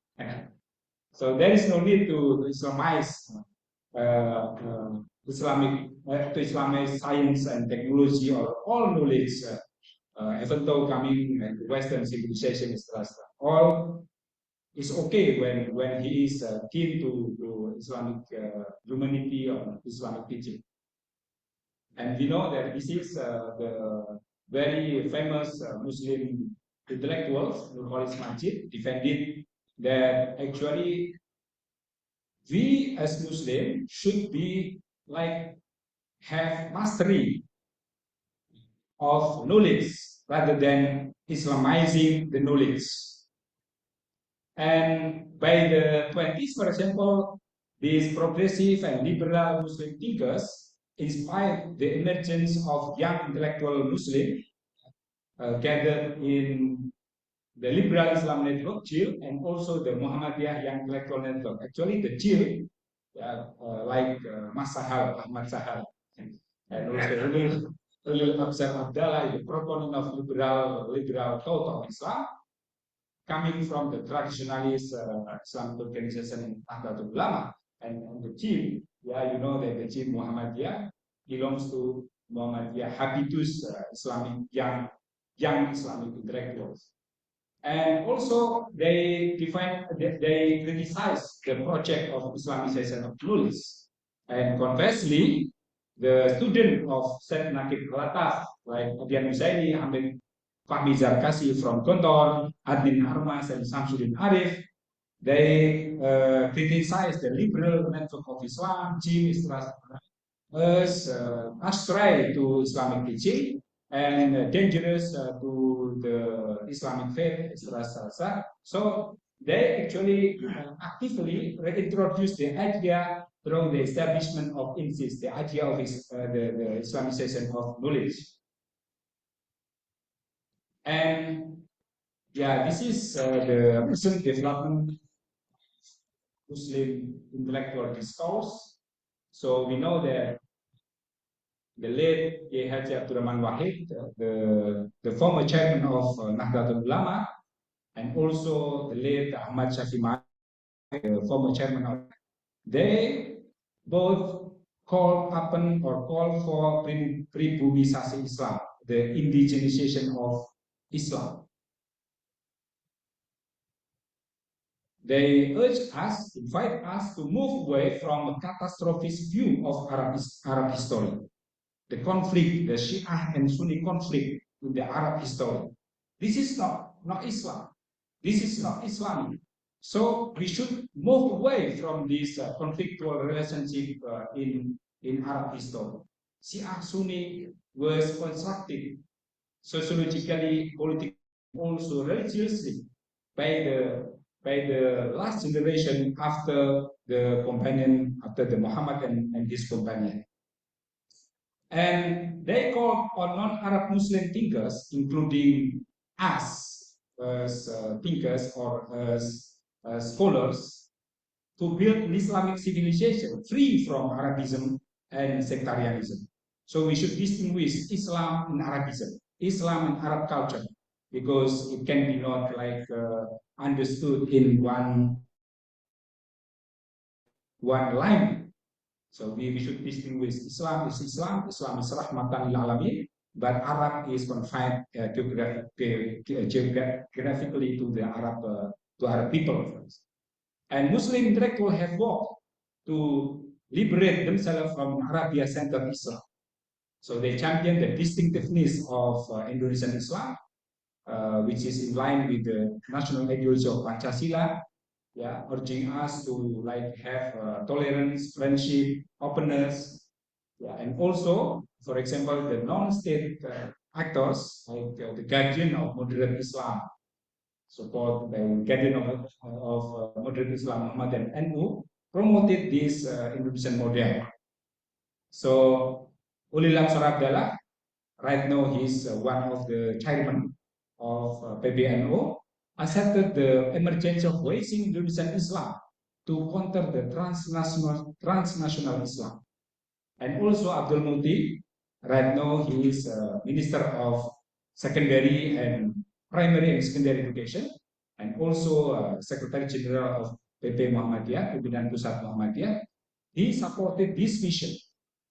So there is no need to Islamize Islamize science and technology or all knowledge, even though coming to Western civilization is all is okay when he is keen to Islamic humanity or Islamic teaching. And we know that this is the very famous Muslim intellectuals, Nurholis Majid, defended that actually we as Muslims should be like have mastery of knowledge rather than Islamizing the knowledge. And by the 20s, for example, these progressive and liberal Muslim thinkers inspired the emergence of young intellectual Muslims gathered in the Liberal Islam Network, JIL, and also the Muhammadiyah Young Intellectual Network. Actually, the JIL, like Mas Sahal, Ahmad Sahal, and also Ulil Absar Abdallah, the proponent of liberal thought of Islam, coming from the traditionalist Islamic organization Nahdlatul Ulama, and the JIL, you know that the JIL Muhammadiyah belongs to Muhammadiyah Habitus Islamic young Islamic intellectuals. And also they criticize the project of Islamization of knowledge. And conversely, the student of Syed Nakib Lataf, like Adian Muzaini, Hamid Fahmi Zarkasi from Gontor, Adnin Harmas, and Samsudin Arif, they criticize the liberal network of Islam, as astray to Islamic teaching and dangerous to the Islamic faith, etc. So they actually actively reintroduce the idea through the establishment of INSIS, the idea of the Islamization of knowledge. And this is the recent development Muslim intellectual discourse. So we know that the late Kiai Haji Abdurrahman Wahid, the former chairman of Nahdlatul Ulama, and also the late Ahmad Shafi Ma'arif, the former chairman of, they both call for pribumisasi Islam, the indigenization of Islam. They invite us to move away from a catastrophist view of Arab history. The conflict, the Shia and Sunni conflict in the Arab history. This is not Islam. This is not Islamic. So we should move away from this conflictual relationship in Arab history. Shia Sunni was constructed sociologically, politically, also religiously by the last generation after the Muhammad and his companion. And they called on non-Arab Muslim thinkers, including us as thinkers or as scholars, to build an Islamic civilization free from Arabism and sectarianism. So we should distinguish Islam and Arabism, Islam and Arab culture, because it can be not like understood in one line. So we should distinguish Islam is rahmatan lil alamin, but Arab is confined geographically to the Arab people. And Muslim intellectuals have worked to liberate themselves from Arabia-centered Islam. So they champion the distinctiveness of Indonesian Islam, which is in line with the national ideology of Pancasila, urging us to have tolerance, friendship, openness, and also, for example, the non-state actors like the Guardian of Moderate Islam, support the Guardian of Moderate Islam, Muhammad and NU, promoted this Indonesian model. So Ulil Absar Abdallah, right now he's one of the chairman of PBNU, accepted the emergence of ways in Indonesian Islam to counter the transnational Islam. And also Abdul Muti, right now he is Minister of Secondary and Primary and Secondary Education, and also Secretary General of PP Muhammadiyah, Pimpinan Pusat Muhammadiyah. He supported this vision,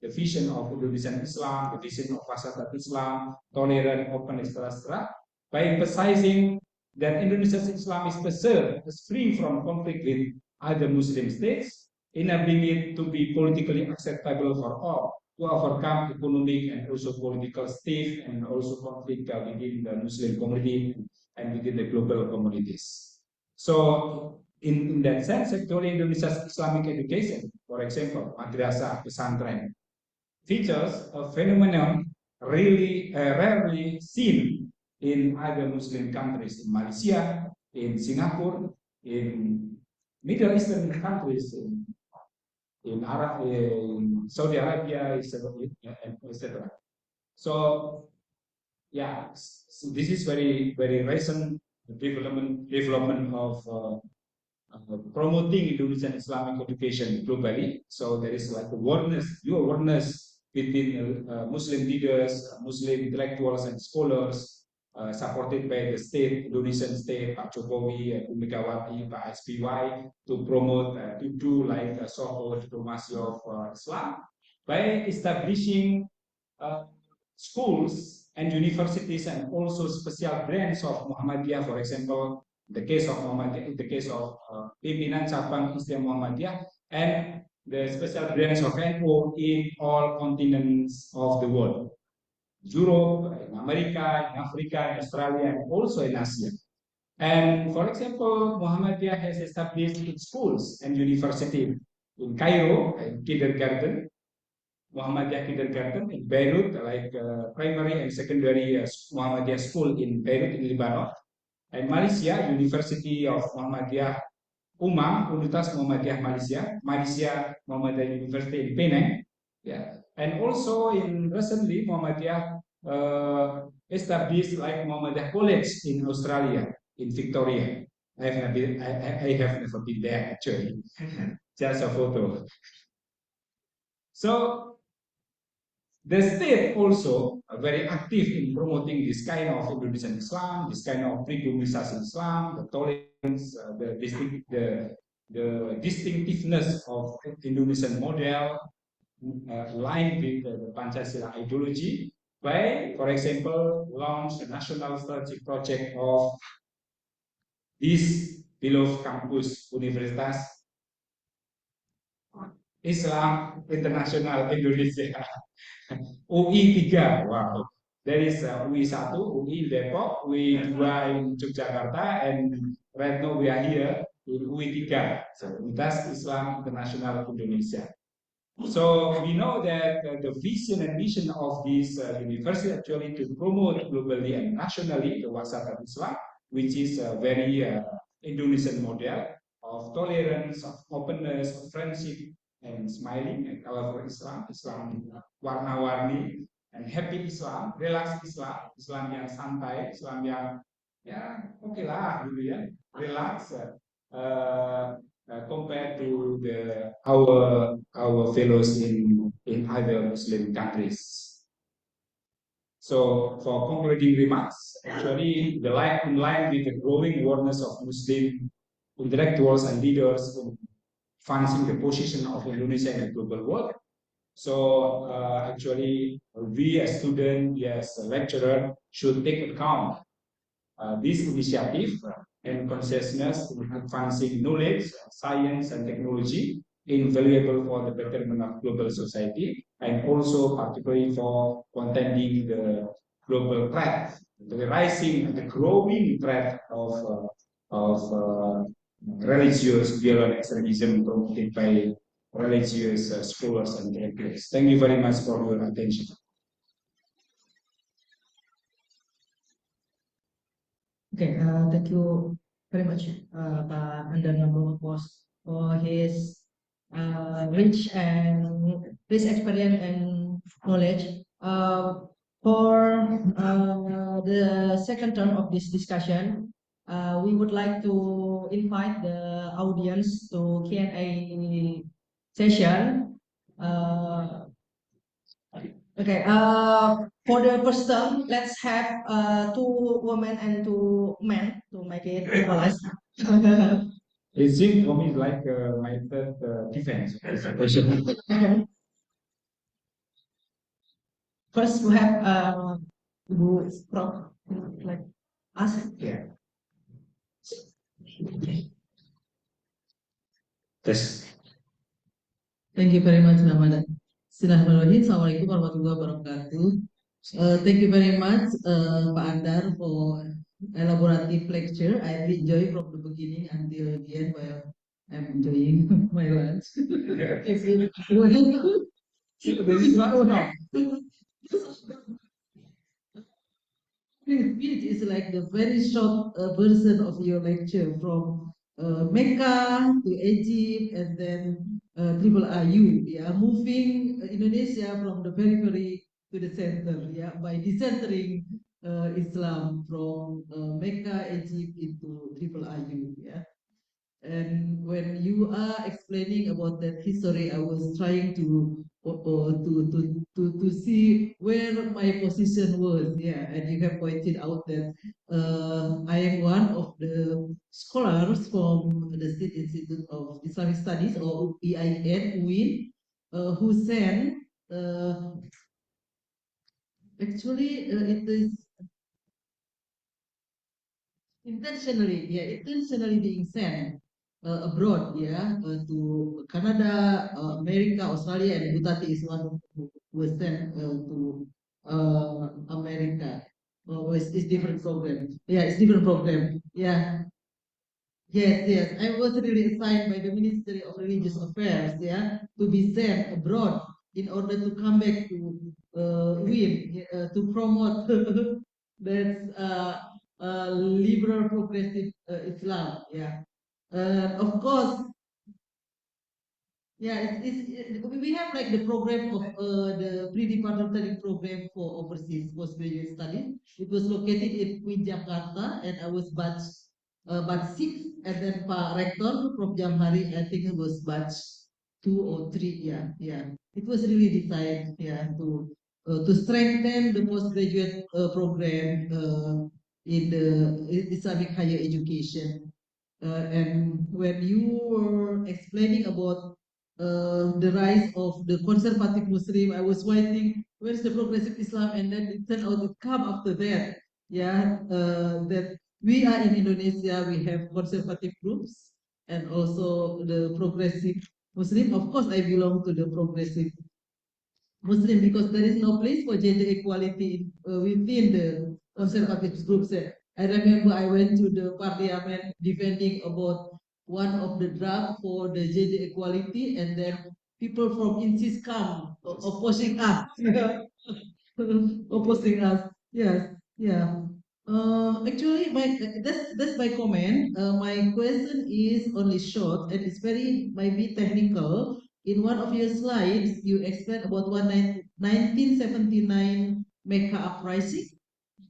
the vision of Indonesian Islam, the vision of Masyarakat Islam, tolerant, open, etc., by emphasizing that Indonesia's Islam is preserved as free from conflict with other Muslim states, enabling it to be politically acceptable for all, to overcome economic and also political strife and also conflict within the Muslim community and within the global communities. So in that sense, actually Indonesia's Islamic education, for example, madrasah, pesantren, features a phenomenon really rarely seen in other Muslim countries, in Malaysia, in Singapore, in Middle Eastern countries, in Saudi Arabia, etc. So yeah, so this is very recent development of promoting Indonesian Islamic education globally. So there is like new awareness between Muslim leaders, Muslim intellectuals and scholars, supported by the state, Indonesian state, Pak Jokowi, Bu Megawati, Pak SBY, to promote, to do like a so-called diplomasi of Islam by establishing schools and universities and also special branch of Muhammadiyah, for example, the case of Muhammadiyah, in the case of pimpinan cabang Islam Muhammadiyah, and the special branch of NU in all continents of the world, Europe, in America, in Africa, in Australia, and also in Asia. And for example, Muhammadiyah has established its schools and university in Cairo, in kindergarten, Muhammadiyah kindergarten in Beirut, like primary and secondary Muhammadiyah school in Beirut in Lebanon. And Malaysia, University of Muhammadiyah Universitas Muhammadiyah Malaysia Muhammadiyah University in Penang. Yeah. And also in recently Muhammadiyah established like Muhammadiyah College in Australia, in Victoria. I have never been there actually. Just a photo. So the state also very active in promoting this kind of Indonesian Islam, this kind of pre-Islam Islam, the tolerance, the distinctiveness of Indonesian model, aligned with the Pancasila ideology, by, for example, launch a national strategic project of this beloved campus Universitas Islam Internasional Indonesia. UI 3, wow. There is UI 1, UI Depok, UI 2 in Yogyakarta, and right now we are here in UI 3, so Universitas Islam Internasional Indonesia. So we know that the vision and mission of this university actually to promote globally and nationally the Wasatan Islam, which is a very Indonesian model of tolerance, of openness, of friendship, and smiling and colorful Islam, Islam warna-warni, and happy Islam, relax Islam, Islam yang santai, Islam yang ya oke lah gitu ya, relax. Compared to our fellows in other Muslim countries. So for concluding remarks, actually in line with the growing awareness of Muslim intellectuals and leaders in advancing the position of Indonesia in the global world. So actually we as students, we as a lecturer should take account this initiative and consciousness in advancing knowledge, science, and technology invaluable for the betterment of global society, and also particularly for contending the global threat, the rising, the growing threat of religious violent extremism promoted by religious scholars and thinkers. Thank you very much for your attention. Okay, thank you very much, Pak Andar Nabokos, for his rich experience and knowledge. For the second term of this discussion, we would like to invite the audience to Q&A session. Okay, for the first term, let's have 2 women and 2 men to make it equalized. It seems for me like my third defense. First, we have Ibu Prof, like us. Yeah. Yes. Thank you very much, Ramadan. Bismillahirrahmanirrahim. Assalamualaikum warahmatullahi wabarakatuh. Thank you very much, Pak Andar, for elaborative lecture. I enjoy from the beginning until the end while I'm enjoying my lunch. This is not no. It is like the very short version of your lecture from Mecca to Egypt and then Triple IU, yeah, moving Indonesia from the periphery to the center, yeah, by decentering Islam from Mecca, Egypt into Triple IU, yeah. And when you are explaining about that history, I was trying to see where my position was. Yeah, and you have pointed out that I am one of the scholars from the State Institute of Islamic Studies or EIN, UIN, who sent actually it is intentionally being sent abroad, yeah, to Canada, America, Australia, and Butati is one who was sent to America. Oh, it's different program. Yeah, it's different program. Yeah, yes, yes. I was really assigned by the Ministry of Religious Affairs, yeah, to be sent abroad in order to come back to WIN, to promote that's liberal progressive Islam, yeah. Of course, yeah, we have like the program of the pre-departmental program for overseas postgraduate studies. It was located in Queen Jakarta, and I was batch 6, and then Pak Rector Prof Jamhari, I think it was batch 2 or 3. Yeah, yeah. It was really designed, yeah, to strengthen the postgraduate program in the Islamic higher education. And when you were explaining about the rise of the conservative Muslim, I was waiting, where's the progressive Islam? And then it turned out it come after that. Yeah, that we are in Indonesia, we have conservative groups and also the progressive Muslim. Of course, I belong to the progressive Muslim because there is no place for gender equality within the conservative groups. I remember I went to the parliament defending about one of the draft for the gender equality, and then people from INSIS come opposing us. Opposing us. Yes, yeah. Actually, that's my comment. My question is only short and it's very maybe technical. In one of your slides, you explained about 1979 Mecca uprising.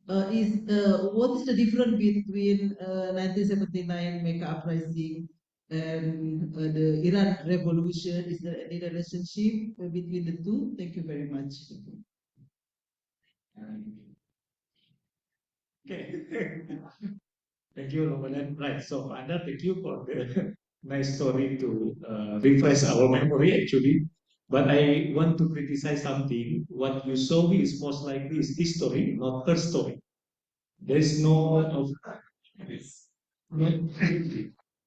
What is the difference between 1979 Mecca uprising and the Iran Revolution? Is there any relationship between the two? Thank you very much. Okay. Thank you, Ramadan. Right. So, Anda, thank you for the nice story to refresh our memory, actually. But I want to criticize something. What you saw is most likely is this story, not her story. There is no of it's,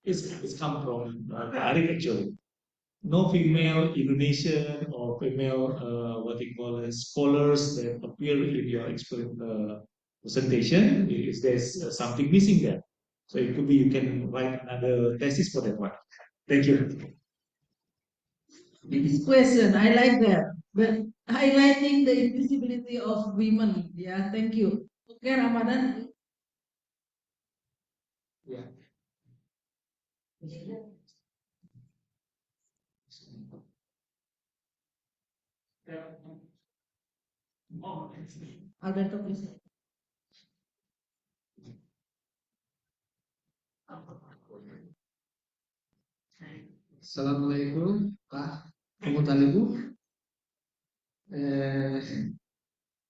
it's come from Arif actually. No female Indonesian or female what you call as scholars that appear in your presentation. Is there's something missing there? So it could be you can write another thesis for that one. Thank you. This question, I like that. But highlighting the invisibility of women. Yeah, thank you. Okay, Ramadan. Yeah. Alberto, please. Assalamualaikum, Pak Ibu. Uh,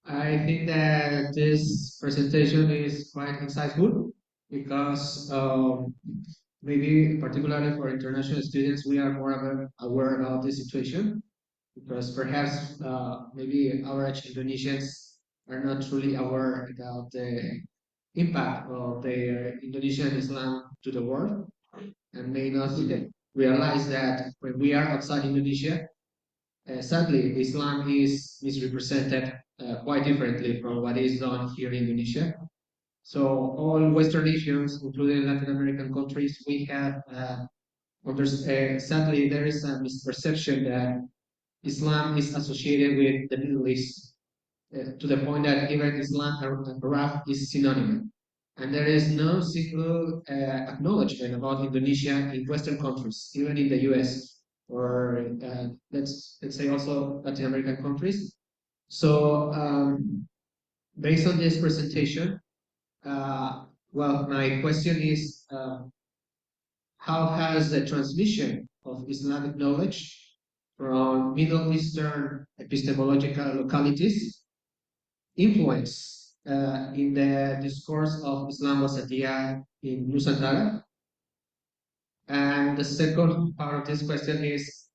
I think that this presentation is quite insightful because maybe particularly for international students, we are more aware of the situation because perhaps maybe average Indonesians are not truly aware about the impact of the Indonesian Islam to the world and may not realize that when we are outside Indonesia, sadly, Islam is misrepresented quite differently from what is done here in Indonesia. So all Western nations, including Latin American countries, we have sadly there is a misperception that Islam is associated with the Middle East to the point that even Islam and Arab is synonym. And there is no single acknowledgement about Indonesia in Western countries, even in the US or let's say also Latin American countries. So based on this presentation, well, my question is, how has the transmission of Islamic knowledge from Middle Eastern epistemological localities influence in the discourse of Islam Wasatiyah in Nusantara? And the second part of this question is,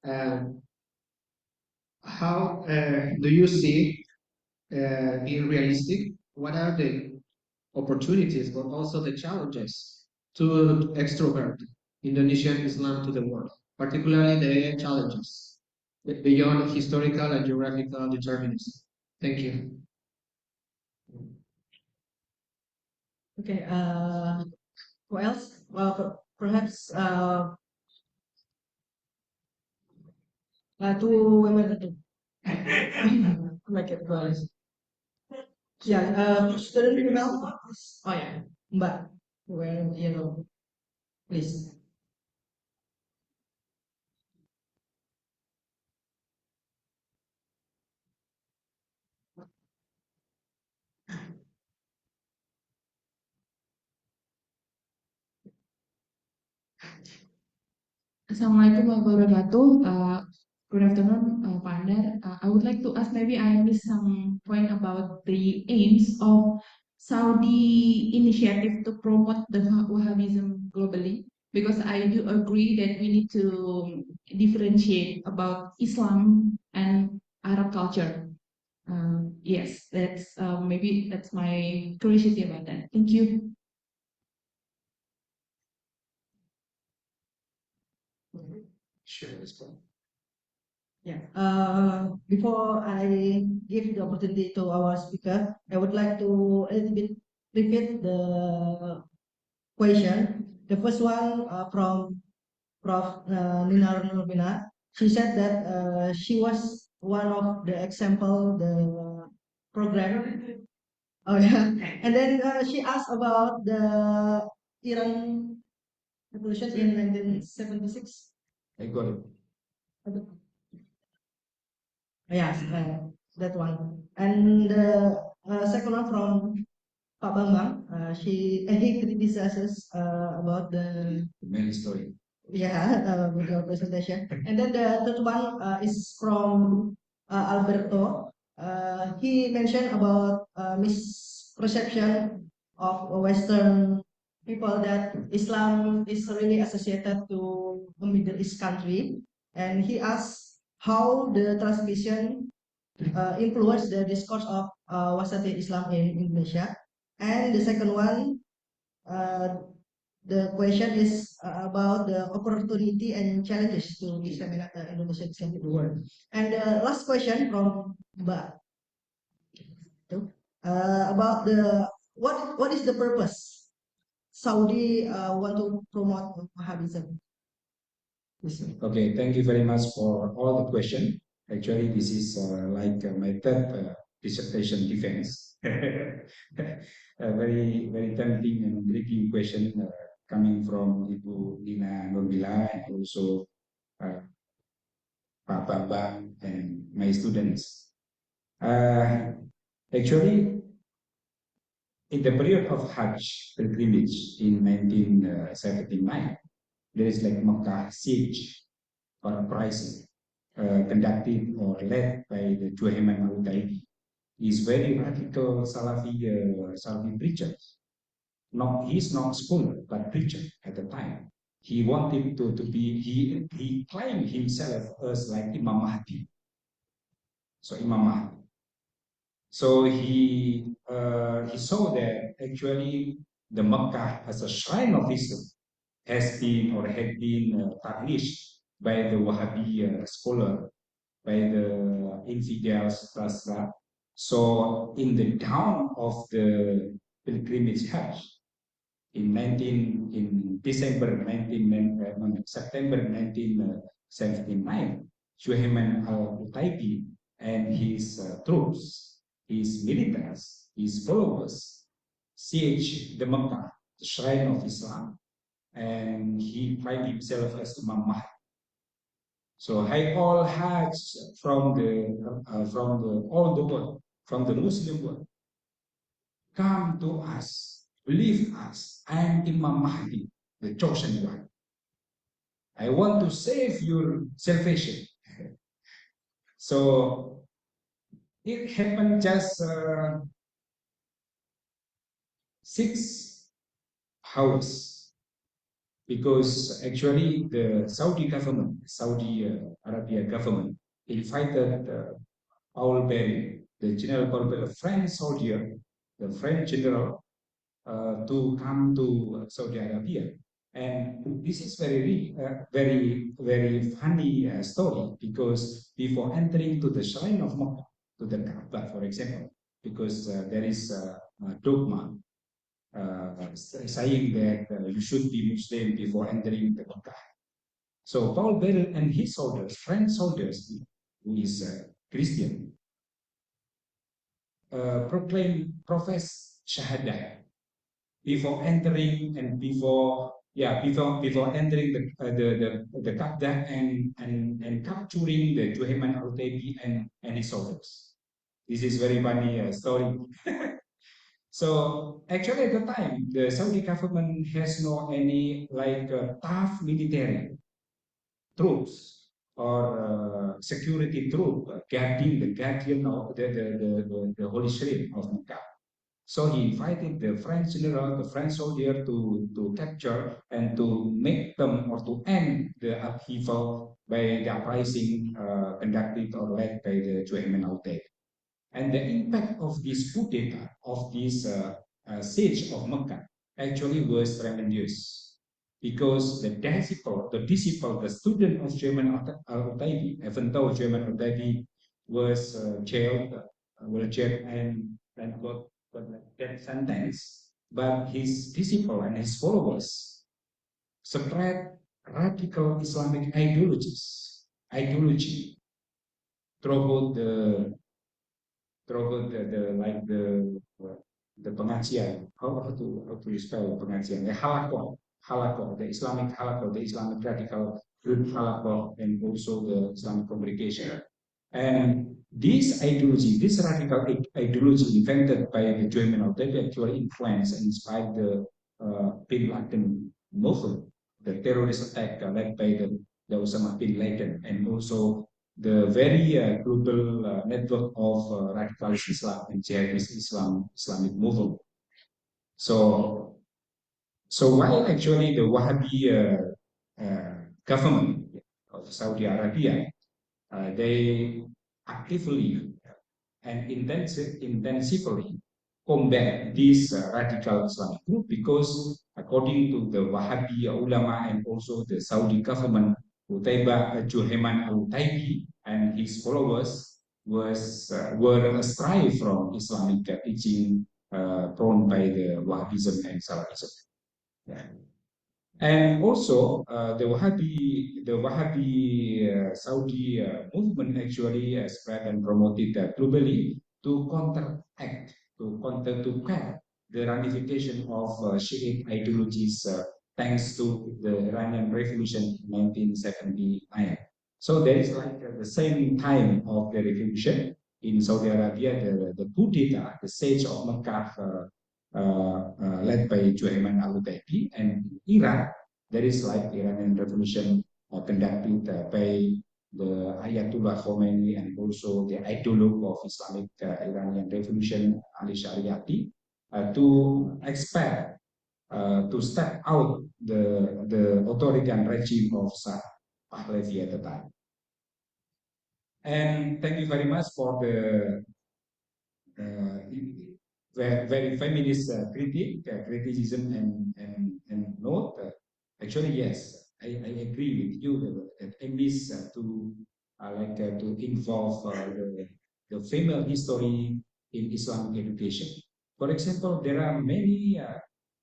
how do you see being realistic? What are the opportunities, but also the challenges to extrovert Indonesian Islam to the world, particularly the challenges beyond historical and geographical determinism? Thank you. Okay, who else? Well, perhaps two women. Make it first. Yeah, student female. Oh yeah, Mbak, wearing yellow, please. Assalamualaikum warahmatullahi wabarakatuh. Good afternoon, Pak Andar. I would like to ask, maybe I missed some point about the aims of Saudi initiative to promote the Wahhabism globally, because I do agree that we need to differentiate about Islam and Arab culture. Yes, that's maybe that's my curiosity about that. Thank you. Sure, respond. Yeah. Before I give the opportunity to our speaker, I would like to a little bit repeat the question. The first one from Prof. Nina Nurmina. She said that she was one of the example the program. Oh yeah, and then she asked about the Iran revolution in 1976. I got it. Yes, that one. And the second one from Pak Bambang. He criticizes about the Main story. with the presentation. And then the third one is from Alberto. He mentioned about misperception of Western people that Islam is really associated to a Middle East country, and he asked how the transmission influence the discourse of Wasati Islam in Indonesia. And the second one, the question is about the opportunity and challenges to disseminate the Indonesian Islam to the world. And the last question from Mbak, about the what is the purpose Saudi want to promote Wahhabism? Okay, thank you very much for all the question. Actually, this is like my third dissertation defense. A very, very tempting and intriguing question coming from Ibu Nina Nurmila and also Pak Bambang and my students. Actually, in the period of Hajj pilgrimage in 1979, there is like Makkah siege or uprising conducted or led by the Juhayman al-Utaidi. He's very radical Salafi preacher. He's not scholar, but preacher at the time. He wanted to be, he claimed himself as like Imam Mahdi. So Imam Mahdi. So he saw that actually the Makkah as a shrine of Islam has been or had been tarnished by the Wahhabi scholar, by the infidels, etc. So in the down of the pilgrimage Hajj in September 1979, Suhaiman al-Utaibi and his troops, his militants, his followers, siege the Mecca, the shrine of Islam, and he claimed himself as Imam Mahdi. So all Hajj from all the world, from the Muslim world, come to us, believe us. I am Imam Mahdi, the chosen one. I want to save your salvation. So it happened just 6 hours, because actually the Saudi government, Saudi Arabia government, invited Paul Berry, the General Corporal, a French soldier, the French general, to come to Saudi Arabia. And this is very funny story, because before entering to the shrine of Mecca, to the Kaaba, for example, because there is a dogma saying that you should be Muslim before entering the Mecca. So Paul Beryl and his soldiers, French soldiers, who is Christian, profess Shahada before entering and before entering the Kaaba and capturing the Juhayman al-Taybi and his soldiers. This is very funny story. So actually at the time, the Saudi government has no any tough military troops or security troop guarding the guardian of the Holy Shrine of Mecca. So he invited the French general, the French soldier to capture and to make them or to end the upheaval by the uprising conducted or led by the Juhayman al-Tayb. And the impact of this coup d'etat, of this siege of Mecca, actually was tremendous, because the student of Juhayman al-Taybi, even though Juhayman al-Taybi was jailed and got death sentence, but his disciple and his followers spread radical Islamic ideology throughout the pengajian. How to spell pengajian? The halakoh, the Islamic halakoh, the Islamic radical group halakoh, and also the Islamic congregation. And this radical ideology invented by the Juhayman al-Taybi actually influenced and inspired the Bin Laden movement, the terrorist attack led by the Osama bin Laden, and also the very global network of radicalist Islam and jihadist Islamic movement. So while actually the Wahhabi government of Saudi Arabia, they actively and intensively combat this radical Islamic group, because according to the Wahhabi ulama and also the Saudi government, Juhayman al-Taybi and his followers were astray from Islamic teaching prone by the Wahhabism and Salafism. Yeah. And also the Wahhabi Saudi movement actually spread and promoted globally to counteract, to quell the ramification of Shiite ideologies thanks to the Iranian Revolution in 1979. So there is the same time of the revolution in Saudi Arabia, the coup d'etat, the siege of Mecca led by Juhayman al-Taybi, and Iran, there is the Iranian Revolution conducted by the Ayatollah Khomeini and also the ideologue of Islamic Iranian Revolution, Ali Shariati, to expel, to step out the authoritarian regime of Shah Pahlavi at the time. And thank you very much for the very feminist criticism and note. Actually, yes, I agree with you that I miss to involve the female history in Islamic education. For example, there are many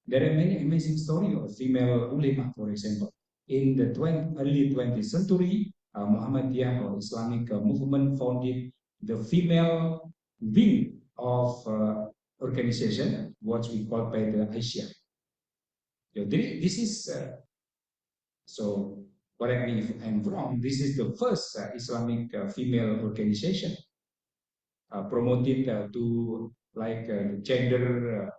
amazing stories of female ulema. For example, in the early 20th century, Muhammadiyah or Islamic movement founded the female wing of organization, what we call by the Aisyah. This is so. Correct me if I'm wrong. This is the first Islamic female organization promoted to like gender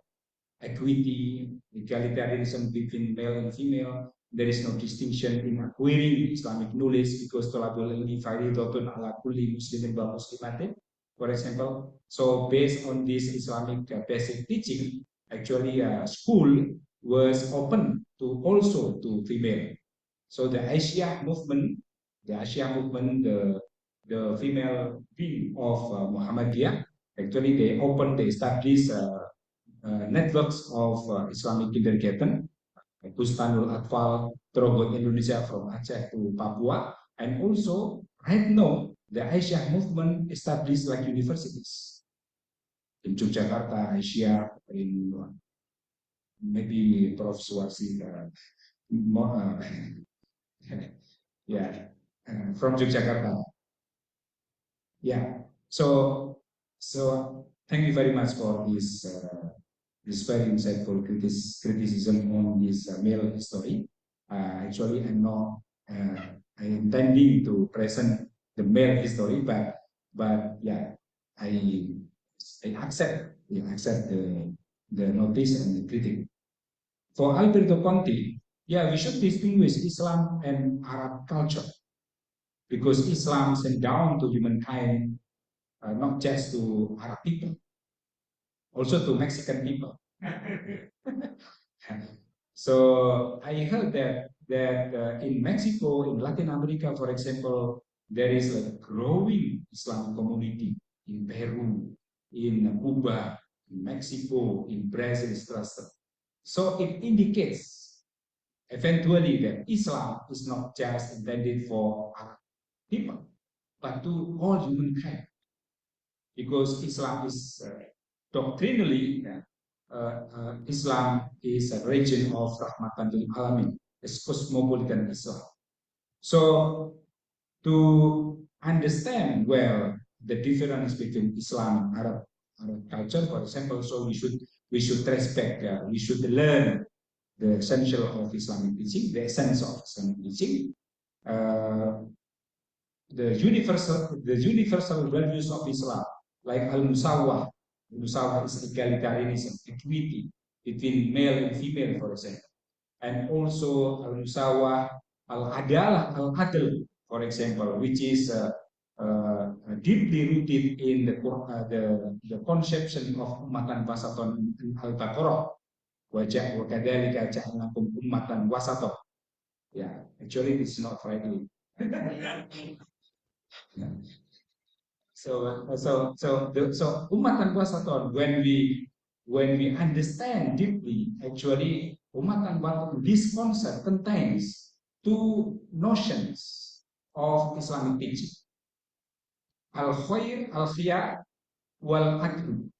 equity, egalitarianism between male and female. There is no distinction in acquiring Islamic knowledge because tolabul ilmi faridatun ala kulli muslimin wa muslimatin. For example, so based on this Islamic basic teaching, actually school was open to also to female. So the Asia movement, the female wing of Muhammadiyah, actually they established networks of Islamic kindergarten, Bustanul Atfal, Terogot Indonesia from Aceh to Papua, and also right now the Asia movement established like universities in Yogyakarta, Asia, in maybe Prof. Suwarsi, yeah, from Yogyakarta. Yeah, so thank you very much for this this very insightful criticism on this male history. Actually, I'm not intending to present the male history, but yeah, I accept the notice and the critic. For Alberto Conti, yeah, we should distinguish Islam and Arab culture because Islam sent down to humankind, not just to Arab people, also to Mexican people. So I heard that in Mexico, in Latin America, for example, there is a growing Islamic community in Peru, in Cuba, in Mexico, in Brazil, etc. So it indicates eventually that Islam is not just intended for Arab people, but to all humankind, because Islam is doctrinally Islam is a region of rahmatan lil alamin, it's cosmopolitan Islam. So to understand well the difference between Islam and Arab culture, for example, so we should respect, we should learn the essential of Islamic teaching, the essence of Islamic teaching, the universal values of Islam, like al-musawah. Musawah is egalitarianism, equity between male and female, for example. And also al-musawah, al-adalah, al-adl, for example, which is deeply rooted in the conception of ummatan wasaton in Al-Baqarah. Wajah wa kadzalika ja'alnakum ummatan wasaton. Yeah, actually it's not rightly. Yeah. So umatan wasaton, when we understand deeply, actually umatan wasaton, this concept contains two notions of Islamic teaching: al-khair, al-khiyar, wal-adl.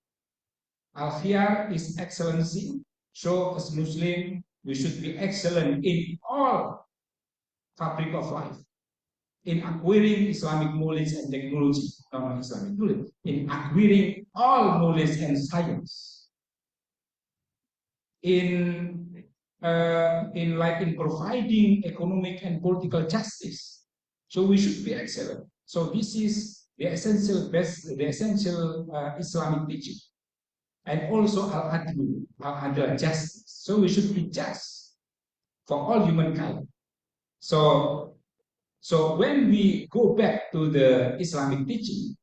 Al-khiyar is excellency. So as Muslim, we should be excellent in all fabric of life. In acquiring Islamic knowledge and technology, not Islamic knowledge, in acquiring all knowledge and science, in providing economic and political justice. So we should be excellent. So this is the essential Islamic teaching, and also al-adl, justice. So we should be just for all humankind. So when we go back to the Islamic teaching,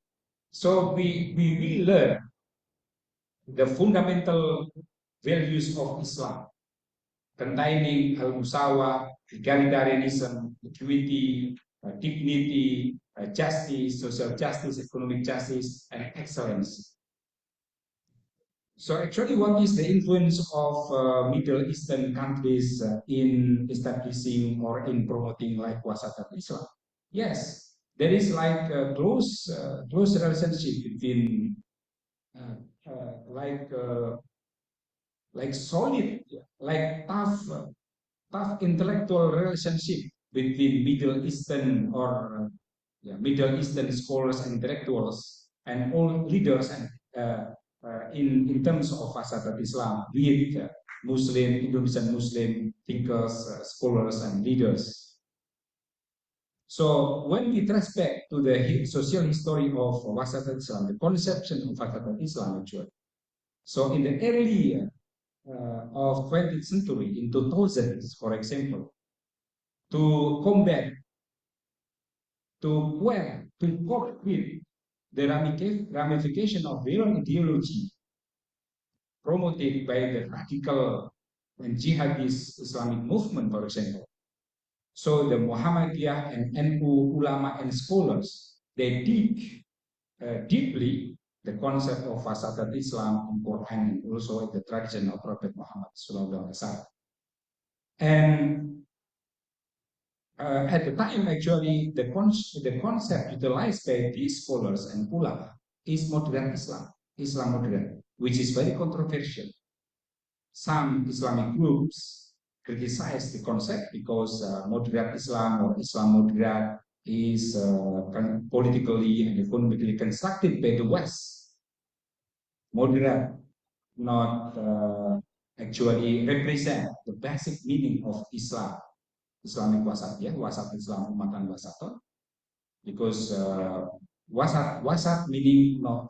so we will learn the fundamental values of Islam, containing al-musawah, egalitarianism, equity, dignity, justice, social justice, economic justice, and excellence. So actually, what is the influence of Middle Eastern countries in establishing or in promoting like Wasatiyah Islam? Yes, there is like a close relationship between solid, like tough intellectual relationship between Middle Eastern or Middle Eastern scholars and intellectuals and all leaders and in terms of Wasatat Islam, be it Muslim, Indonesian Muslim thinkers, scholars, and leaders. So when we trace back to the social history of Wasatat Islam, the conception of Wasatat Islam actually. So in the early of 20th century, in 2000s, for example, to combat, to cope with the ramification of real ideology promoted by the radical and jihadist Islamic movement, for example. So the Muhammadiyah and NU ulama and scholars, they dig deeply the concept of Wasatat Islam in Quran and also the tradition of Prophet Muhammad Sallallahu Alaihi Wasallam. And at the time, actually, the concept utilized by these scholars and ulama is moderate Islam, Islam moderate, which is very controversial. Some Islamic groups criticize the concept because moderate Islam or Islam moderate is politically and economically constructed by the West. Moderate not actually represent the basic meaning of Islam. Islamic wasat, wasat Islam umatan wasaton, because wasat meaning not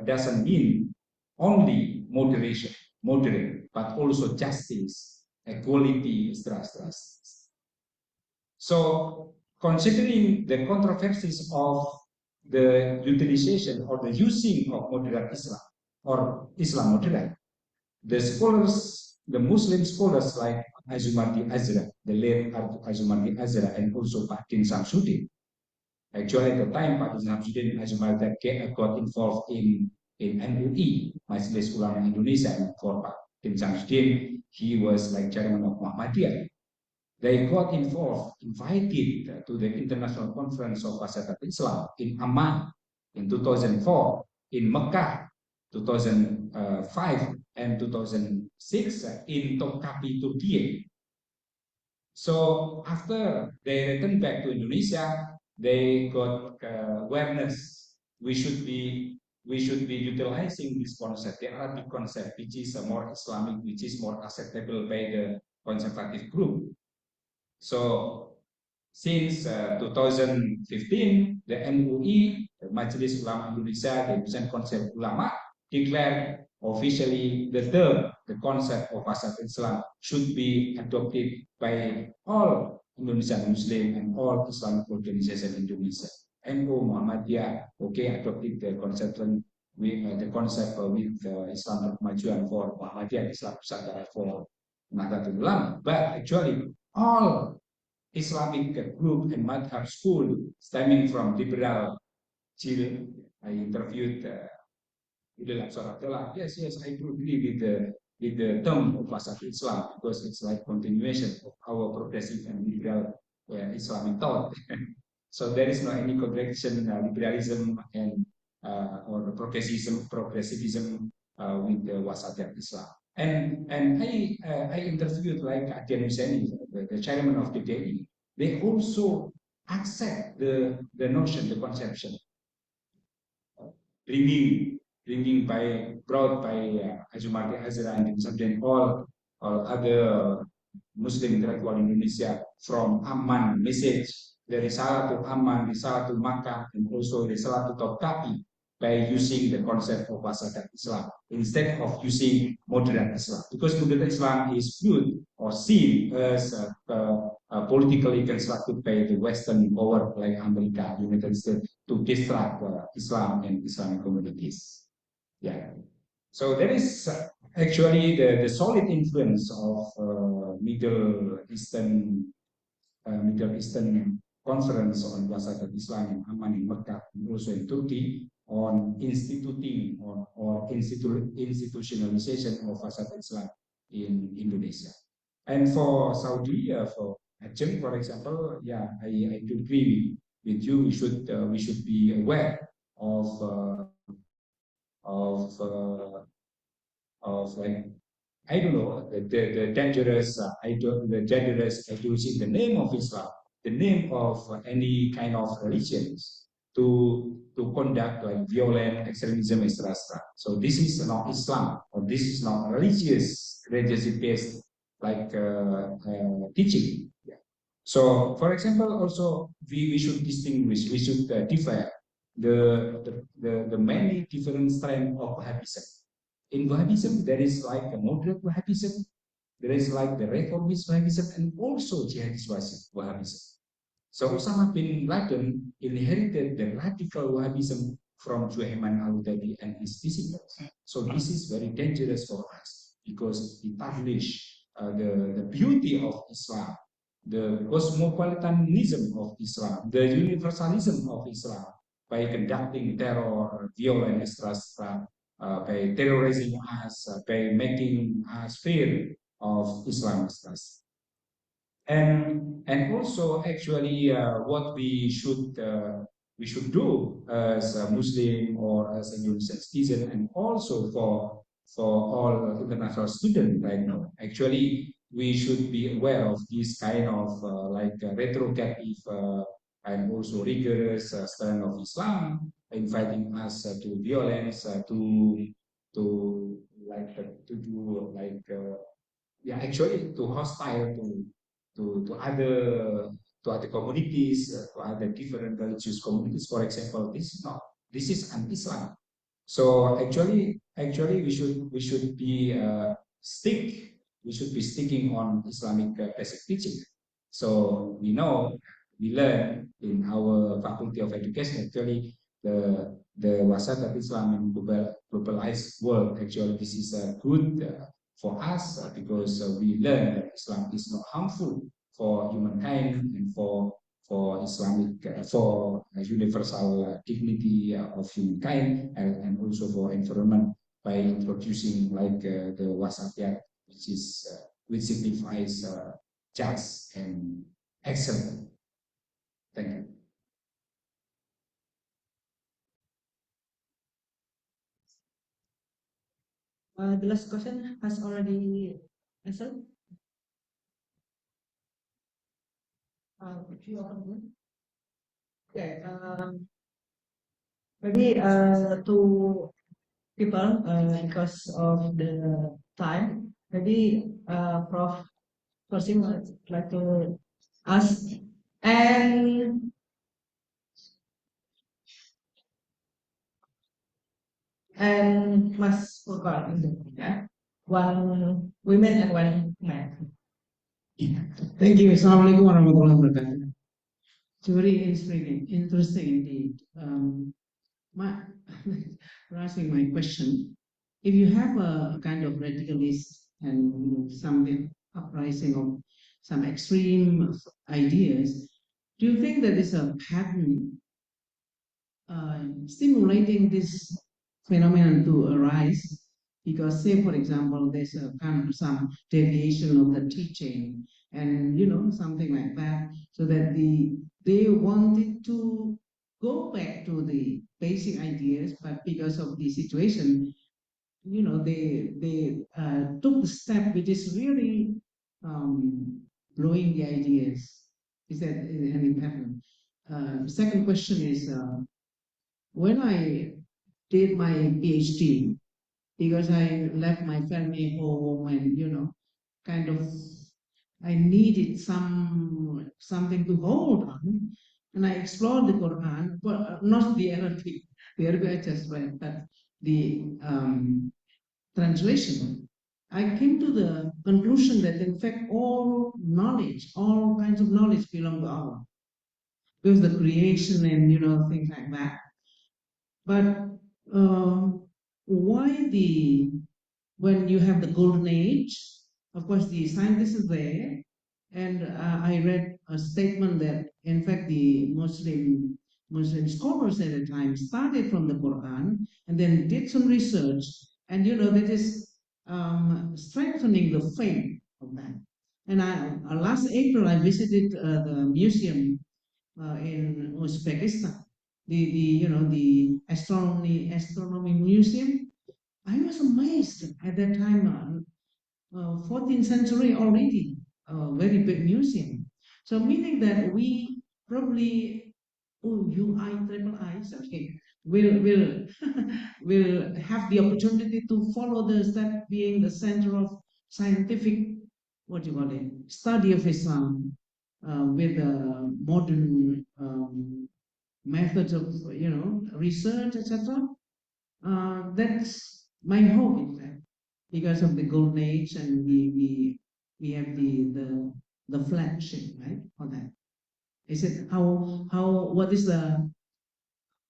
doesn't mean only moderation, moderate, but also justice, equality, etc. So considering the controversies of the utilization or the using of moderate Islam or Islam moderate, the scholars, the Muslim scholars like Azumardi Azra, the late Azumardi Azra, and also Pak Din Samsudin. Actually, at the time, Pak Din Samsudin and Azumardi got involved in MUI, Majelis Ulama Indonesia, and for Pak Din Samsudin, he was like chairman of Muhammadiyah. They got invited to the International Conference of Wasatat Islam in Amman in 2004, in Mecca 2005, and 2006 in Topkapi, Turkey. So after they returned back to Indonesia, they got awareness. We should be utilizing this concept, the Arabic concept, which is more Islamic, which is more acceptable by the conservative group. So since 2015, the MUI, the Majelis Ulama Indonesia, the Indonesian Concept Ulama, declared officially the concept of Wasatat Islam should be adopted by all Indonesian Muslim and all Islamic organizations in Indonesia. NU Muhammadiyah, adopted the concept with Islam Kemajuan for Muhammadiyah, Islam Nusantara for Nahdlatul Ulama. But actually, all Islamic group and madhab school stemming from liberal Chile, I interviewed yes, I do agree with the term of Wasatat Islam because it's like continuation of our progressive and liberal Islamic thought. So there is no any contradiction, liberalism and or progressivism with the Wasatat Islam. And I interviewed like Adian Husseini, the chairman of the DPI. They also accept the notion, the conception, brought by Azumardi Azra and something all other Muslim intellectual in Indonesia from Amman message. There is Risalatul Amman, Risalatul Makkah, and also Risalatul Topkapi by using the concept of Wasatat Islam instead of using moderate Islam, because moderate Islam is viewed or seen as politically constructed by the Western power like America, United States, to distract Islam and Islamic communities. Yeah. So there is actually the solid influence of Middle Eastern Conference on Wasatat Islam in Amman in Mecca and also in Turkey on instituting or institutionalization of Wasatat Islam in Indonesia. And for Saudi, for Aceh, for example, I do agree with you. We should be aware of like I don't know the dangerous the dangerous ideology in the name of Islam, the name of any kind of religions to conduct like violent extremism, etc. So this is not Islam, or this is not religious based like teaching. Yeah. So, for example, also we should distinguish, we should differ the many different strands of Wahhabism. In Wahhabism, there is like a moderate Wahhabism, there is like the reformist Wahhabism, and also jihadist Wahhabism. So Osama bin Laden inherited the radical Wahhabism from Juhayman al-Hudaydi and his disciples. So this is very dangerous for us because it published the beauty of Islam, the cosmopolitanism of Islam, the universalism of Islam by conducting terror, violence, etc., by terrorizing us, by making us fear of Islam, etc. And also actually what we should do as a Muslim or as a Indonesian citizen, and also for all international students right now. Actually, we should be aware of this kind of retrogative and also rigorous stand of Islam, inviting us to violence, to to do yeah, actually to hostile to other communities, to other different religious communities. For example, this is an-Islam. So actually we should be we should be sticking on Islamic basic teaching. So we learn in our Faculty of Education actually the Wasat of Islam in globalized world. Actually, this is a good for us because we learn that Islam is not harmful for humankind and for Islamic for universal dignity of humankind, and also for environment by introducing like the wasatiyat, which signifies just and excellent. Thank you. The last question has already answered. If you open okay, maybe to people because of the time, maybe Prof. Persim would like to ask, and Mas Furqan, yeah, one women and one man. Thank you. Assalamualaikum warahmatullahi wabarakatuh. It's very interesting indeed. My, for asking my question, if you have a kind of radicalist and some uprising of some extreme ideas, do you think that is a pattern stimulating this phenomenon to arise? Because, say, for example, there's a kind of some deviation of the teaching, and something like that, so that they wanted to go back to the basic ideas, but because of the situation, they took the step which is really blowing the ideas. Is that any pattern? Second question is, when I did my PhD, because I left my family home and kind of I needed something to hold on, and I explored the Quran, but not the Arabic. The Arabic I just read, but the translation. I came to the conclusion that in fact all knowledge, all kinds of knowledge belong to Allah, because the creation and things like that. But why when you have the golden age, of course the scientists is there, and I read a statement that in fact the Muslim scholars at the time started from the Quran and then did some research, and that is strengthening the faith of that. And last April I visited the museum in Uzbekistan, the astronomy museum. I was amazed at that time, 14th century already, a very big museum. So meaning that we probably, oh, UIIII, okay, will will have the opportunity to follow the step being the center of scientific, what do you call it, study of Islam, with modern methods of research, etc. That's my hope, in fact, because of the golden age, and we have the flagship, right, for that. Is it how what is the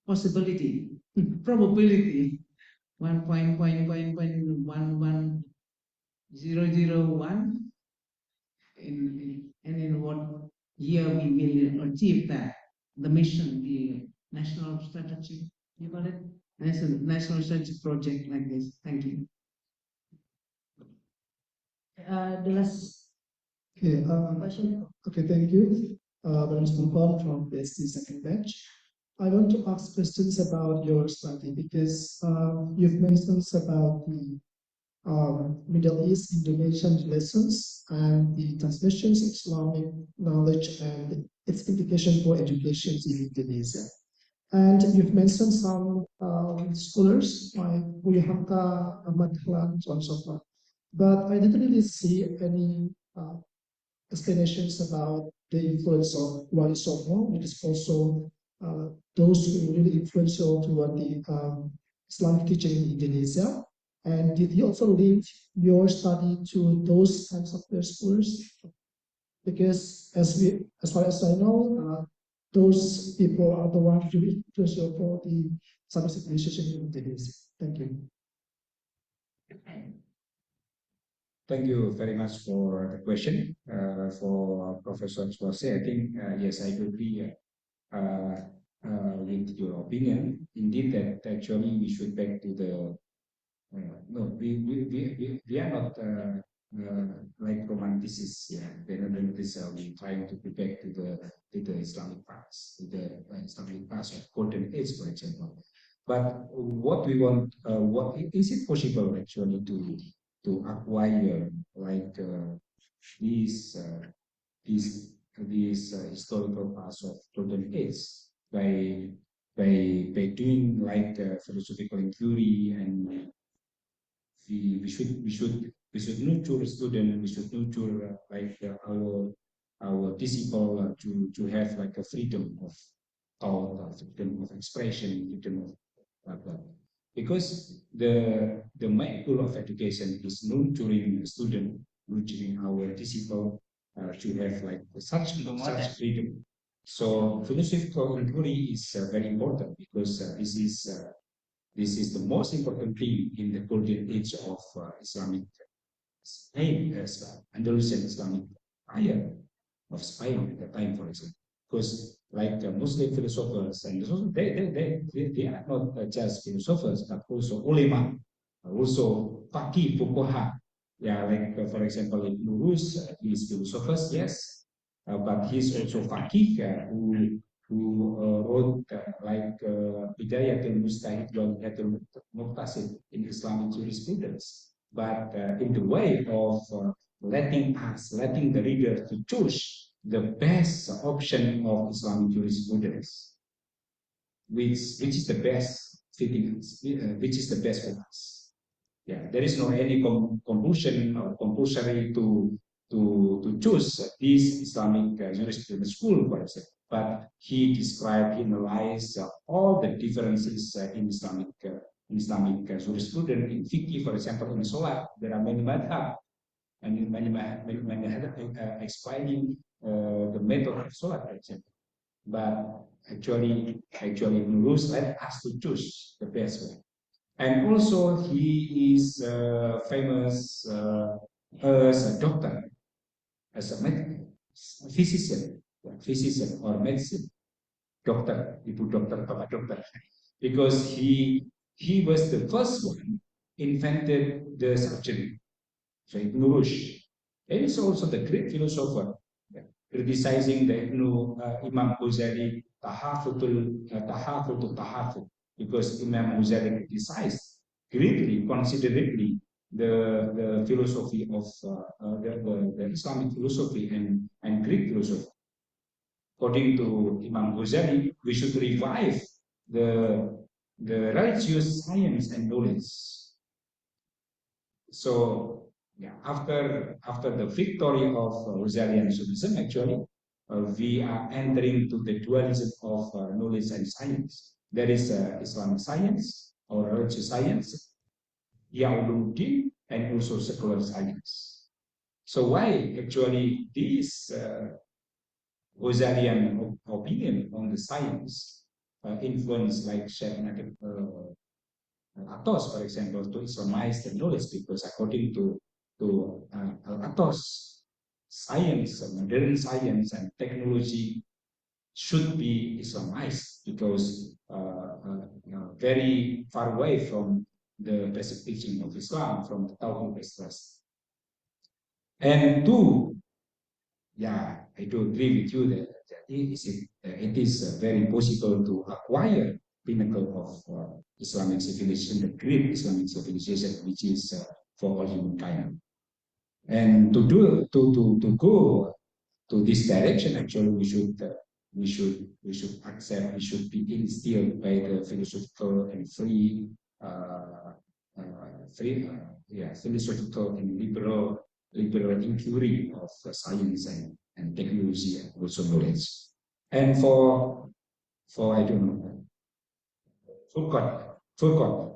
possibility, probability, 1.110001, and in what year we will achieve that, the mission, the national strategy, you call it, national strategy project like this. Thank you. The last Okay, question. okay, thank you. My name is Mufan from PhD second batch. I want to ask questions about your study because you've mentioned about the Middle East Indonesian relations and the transmissions of Islamic knowledge and its implication for education in Indonesia. And you've mentioned some scholars like Buya Hamka, Ahmad Dahlan, so on and so forth. But I didn't really see any explanations about the influence of Wali Songo, which is also those who really influential toward the Islamic teaching in Indonesia. And did you also link your study to those kinds of scholars? Because as far as I know, those people are the ones who influential for the Islamic civilization in Indonesia. Thank you. Thank you very much for the question. For Professor Suarse, I think, yes, I agree with your opinion. Indeed, that actually we should back to the, no, we are not like romanticists, yeah. We're not we trying to be back to the Islamic past, to the Islamic past of golden age, for example. But what we want, what is it possible actually to acquire like these historical past of golden age by doing like philosophical inquiry, and we should nurture student, we should nurture our disciple to have like a freedom of thought, freedom of expression, freedom of like that. Because the main goal of education is nurturing the student, nurturing our disciple to have like such freedom. So philosophical inquiry is very important because this is the most important thing in the golden age of Islamic Spain, Andalusian Islamic Empire of Spain at the time, for example. Because like Muslim philosophers, and they are not just philosophers, but also ulama, also faqih, fuqaha. Yeah, like for example, Ibn Rus, he is philosophers, yes, but he's also faqih, who wrote like Bidayatul Mustahid wa Nihayatul Muqtasid in Islamic jurisprudence, but in the way of letting the reader to choose the best option of Islamic jurisprudence, which is the best fitting, which is the best for us. Yeah, there is no any compulsion or compulsory to choose this Islamic jurisprudence school, for example. But he described, he analyzed all the differences in Islamic jurisprudence. In fiqh, for example, in Salat, there are many madhab, and many explaining the method of Salat, for example. But actually, Nuruz let us to choose the best way. And also, he is famous as a doctor, as a physician or medicine doctor, Ibu Dokter, Bapak Dokter, because he was the first one invented the surgery. So Ibn Rushd, and he's also the great philosopher, criticizing the Imam Ghazali tahafut, because Imam Ghazali criticized greatly, considerably the philosophy of the Islamic philosophy and Greek philosophy. According to Imam Ghazali, we should revive the religious science and knowledge. So yeah, after the victory of Ghazalian Sufism, actually, we are entering to the dualism of knowledge and science. There is Islamic science or religious science, Yauluddin, and also secular science. So why actually this Ghazalian opinion on the science influence like Sheikh Nadim Atos, for example, to Islamize the knowledge, because according to Atos, science, modern science and technology should be Islamized, because very far away from the basic teaching of Islam, from the Tawhid expressed. And two, yeah, I do agree with you that it is very possible to acquire pinnacle of Islamic civilization, the great Islamic civilization, which is for all humankind. And to go to this direction, actually, we should accept, we should be instilled by the philosophical and philosophical and liberal inquiry of science and technology and also knowledge. And for I don't know, forgot.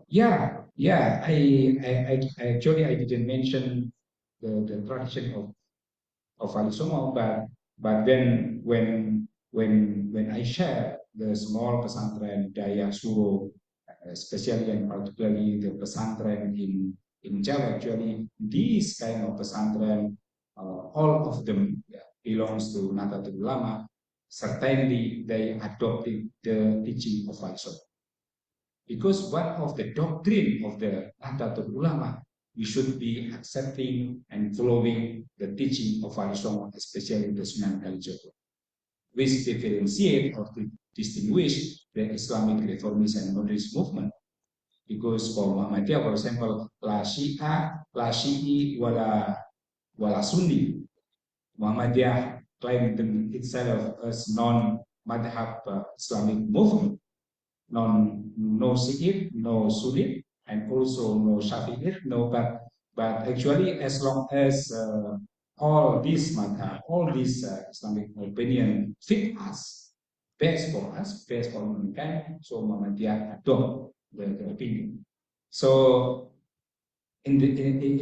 Yeah. I actually I didn't mention the tradition of Ali Songo, but then when I share the small pesantren Daya Suro, especially and particularly the pesantren in Java, actually these kind of pesantren, all of them belongs to Nahdlatul Ulama. Certainly they adopted the teaching of Ali Songo, because one of the doctrine of the Nahdlatul Ulama, we should be accepting and following the teaching of Ali Songo, especially the Sunan Kalijogo, which differentiate or to distinguish the Islamic reformist and modernist movement. Because for Muhammadiyah, for example, la Syiah, la Syi'i, wala Sunni. Muhammadiyah claimed itself as non-madhab Islamic movement, no Syi'id, no Sunni, and also no Syafi'id, no, but actually as long as all these madhab, all these Islamic opinion fit us, best for mankind, so Muhammadiyah adopt the opinion. So in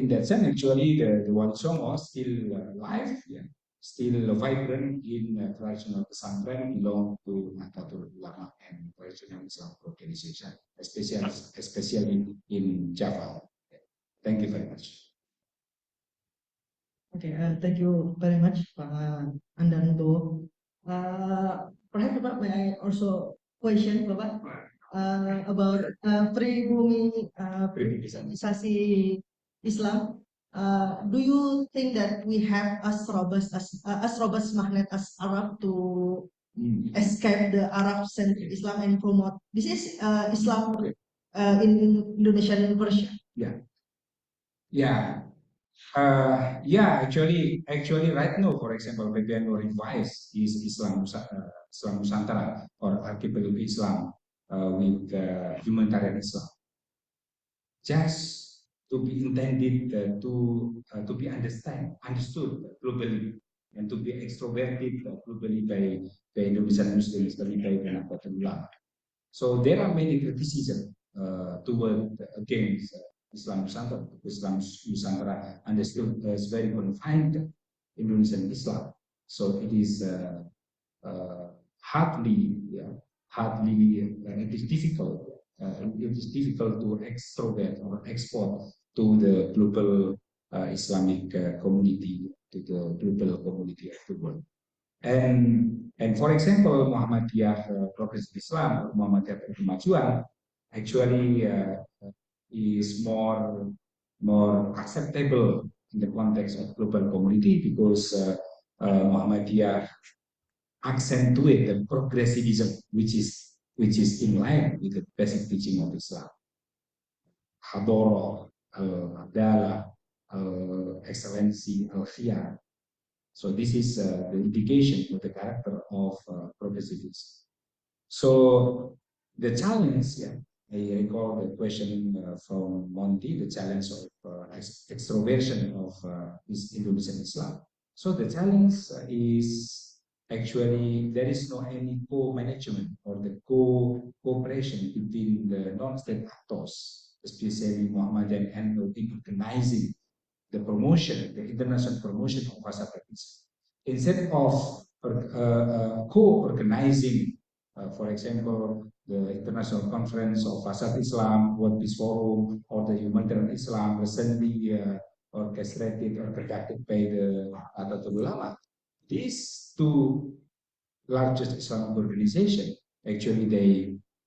that sense, actually the Wali Songo still alive, still vibrant in traditional pesantren, belong to Nahdlatul Ulama and traditional Islam organization, especially in Java. Thank you very much. Okay, thank you very much, Pak Andanto. Perhaps Bapak, may I also question Bapak about pribumi Isasi Islam. Do you think that we have as robust magnet as Arab to escape the Arab-centric Islam and promote this is Islam in Indonesian version? Actually, right now, for example, PBNU revise is Islam Nusantara or Archipelago Islam with humanitarian Islam, just to be intended to be understood globally and to be extroverted globally by Indonesian Muslims, by Nahdlatul Ulama. So there are many criticisms toward against Islam Nusantara. Islam Nusantara understood as very confined Indonesian Islam. So it is hardly it is difficult. It is difficult to extrovert or export to the global Islamic community, to the global community of the world. And for example, Muhammadiyah Progressive Islam or Muhammadiyah Kemajuan actually is more acceptable in the context of global community, because Muhammadiyah accentuate the progressivism, which is in line with the basic teaching of Islam. Hadoro, Adalah, Excellency, Al-Khiyar. So this is the indication of the character of progressivism. So the challenge, I recall the question from Monty, the challenge of extroversion of this Indonesian Islam. So the challenge is actually there is no any co-management or the cooperation between the non-state actors, especially Muhammadiyah and in organizing the promotion, the international promotion of Wasapatism. Instead of co-organizing, for example, the International Conference of Wasat Islam, World Peace Forum, or the Humanitarian Islam recently orchestrated or conducted by the Nahdlatul Ulama. These two largest Islamic organizations, actually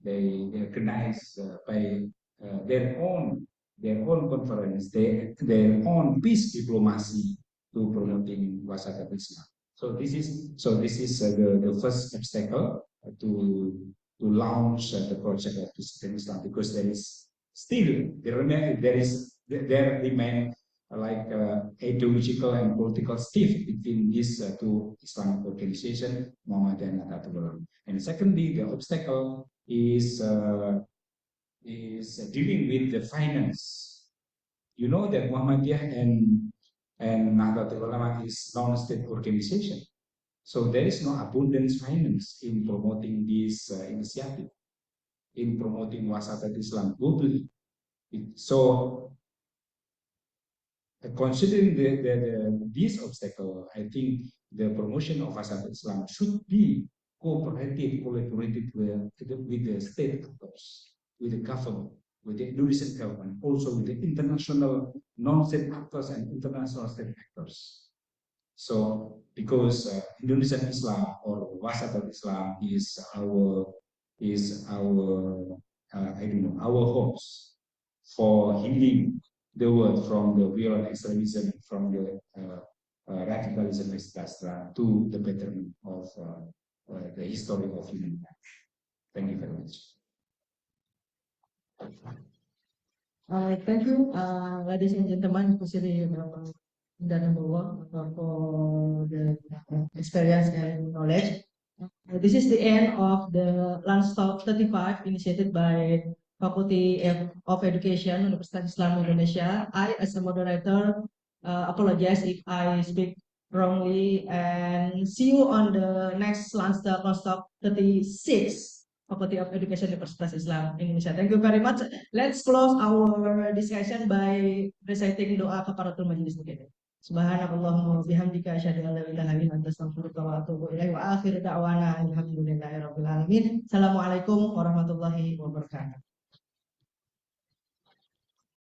they organize by their own conference, their own peace diplomacy to promoting Wasakat Islam. So this is the first obstacle to launch the project of Peace Islam, because there is still there remain like ideological and political stiff between these two Islamic organizations, Muhammadiyah and Nahdlatul Ulama. And secondly, the obstacle is dealing with the finance. You know that Muhammadiyah and Nahdlatul Ulama is non-state organization, so there is no abundance finance in promoting this initiative, in promoting Wasatat Islam globally. So considering this obstacle, I think the promotion of Wasatat Islam should be collaborated with the state actors, with the government, with the Indonesian government, also with the international non-state actors and international state actors. So, because Indonesian Islam or Wasatat Islam is our our hopes for healing the world from the violent extremism, from the radicalism, etc., to the betterment of the history of humanity. Thank you very much. Thank you, ladies and gentlemen, especially Dana Bawa for the experience and knowledge. This is the end of the Lunch Talk 35 initiated by Faculty of Education, Universitas Islam Indonesia. I, as a moderator, apologize if I speak wrongly, and see you on the next Lunch Talk 36, Faculty of Education, Universitas Islam Indonesia. Thank you very much. Let's close our discussion by reciting doa kafaratul majlis together. Subhanallahumma bihamdika asyhadu an la ilaha illa anta astaghfiruka wa atubu ilaik wa akhiru da'wana alhamdulillahi rabbil alamin. Assalamualaikum warahmatullahi wabarakatuh.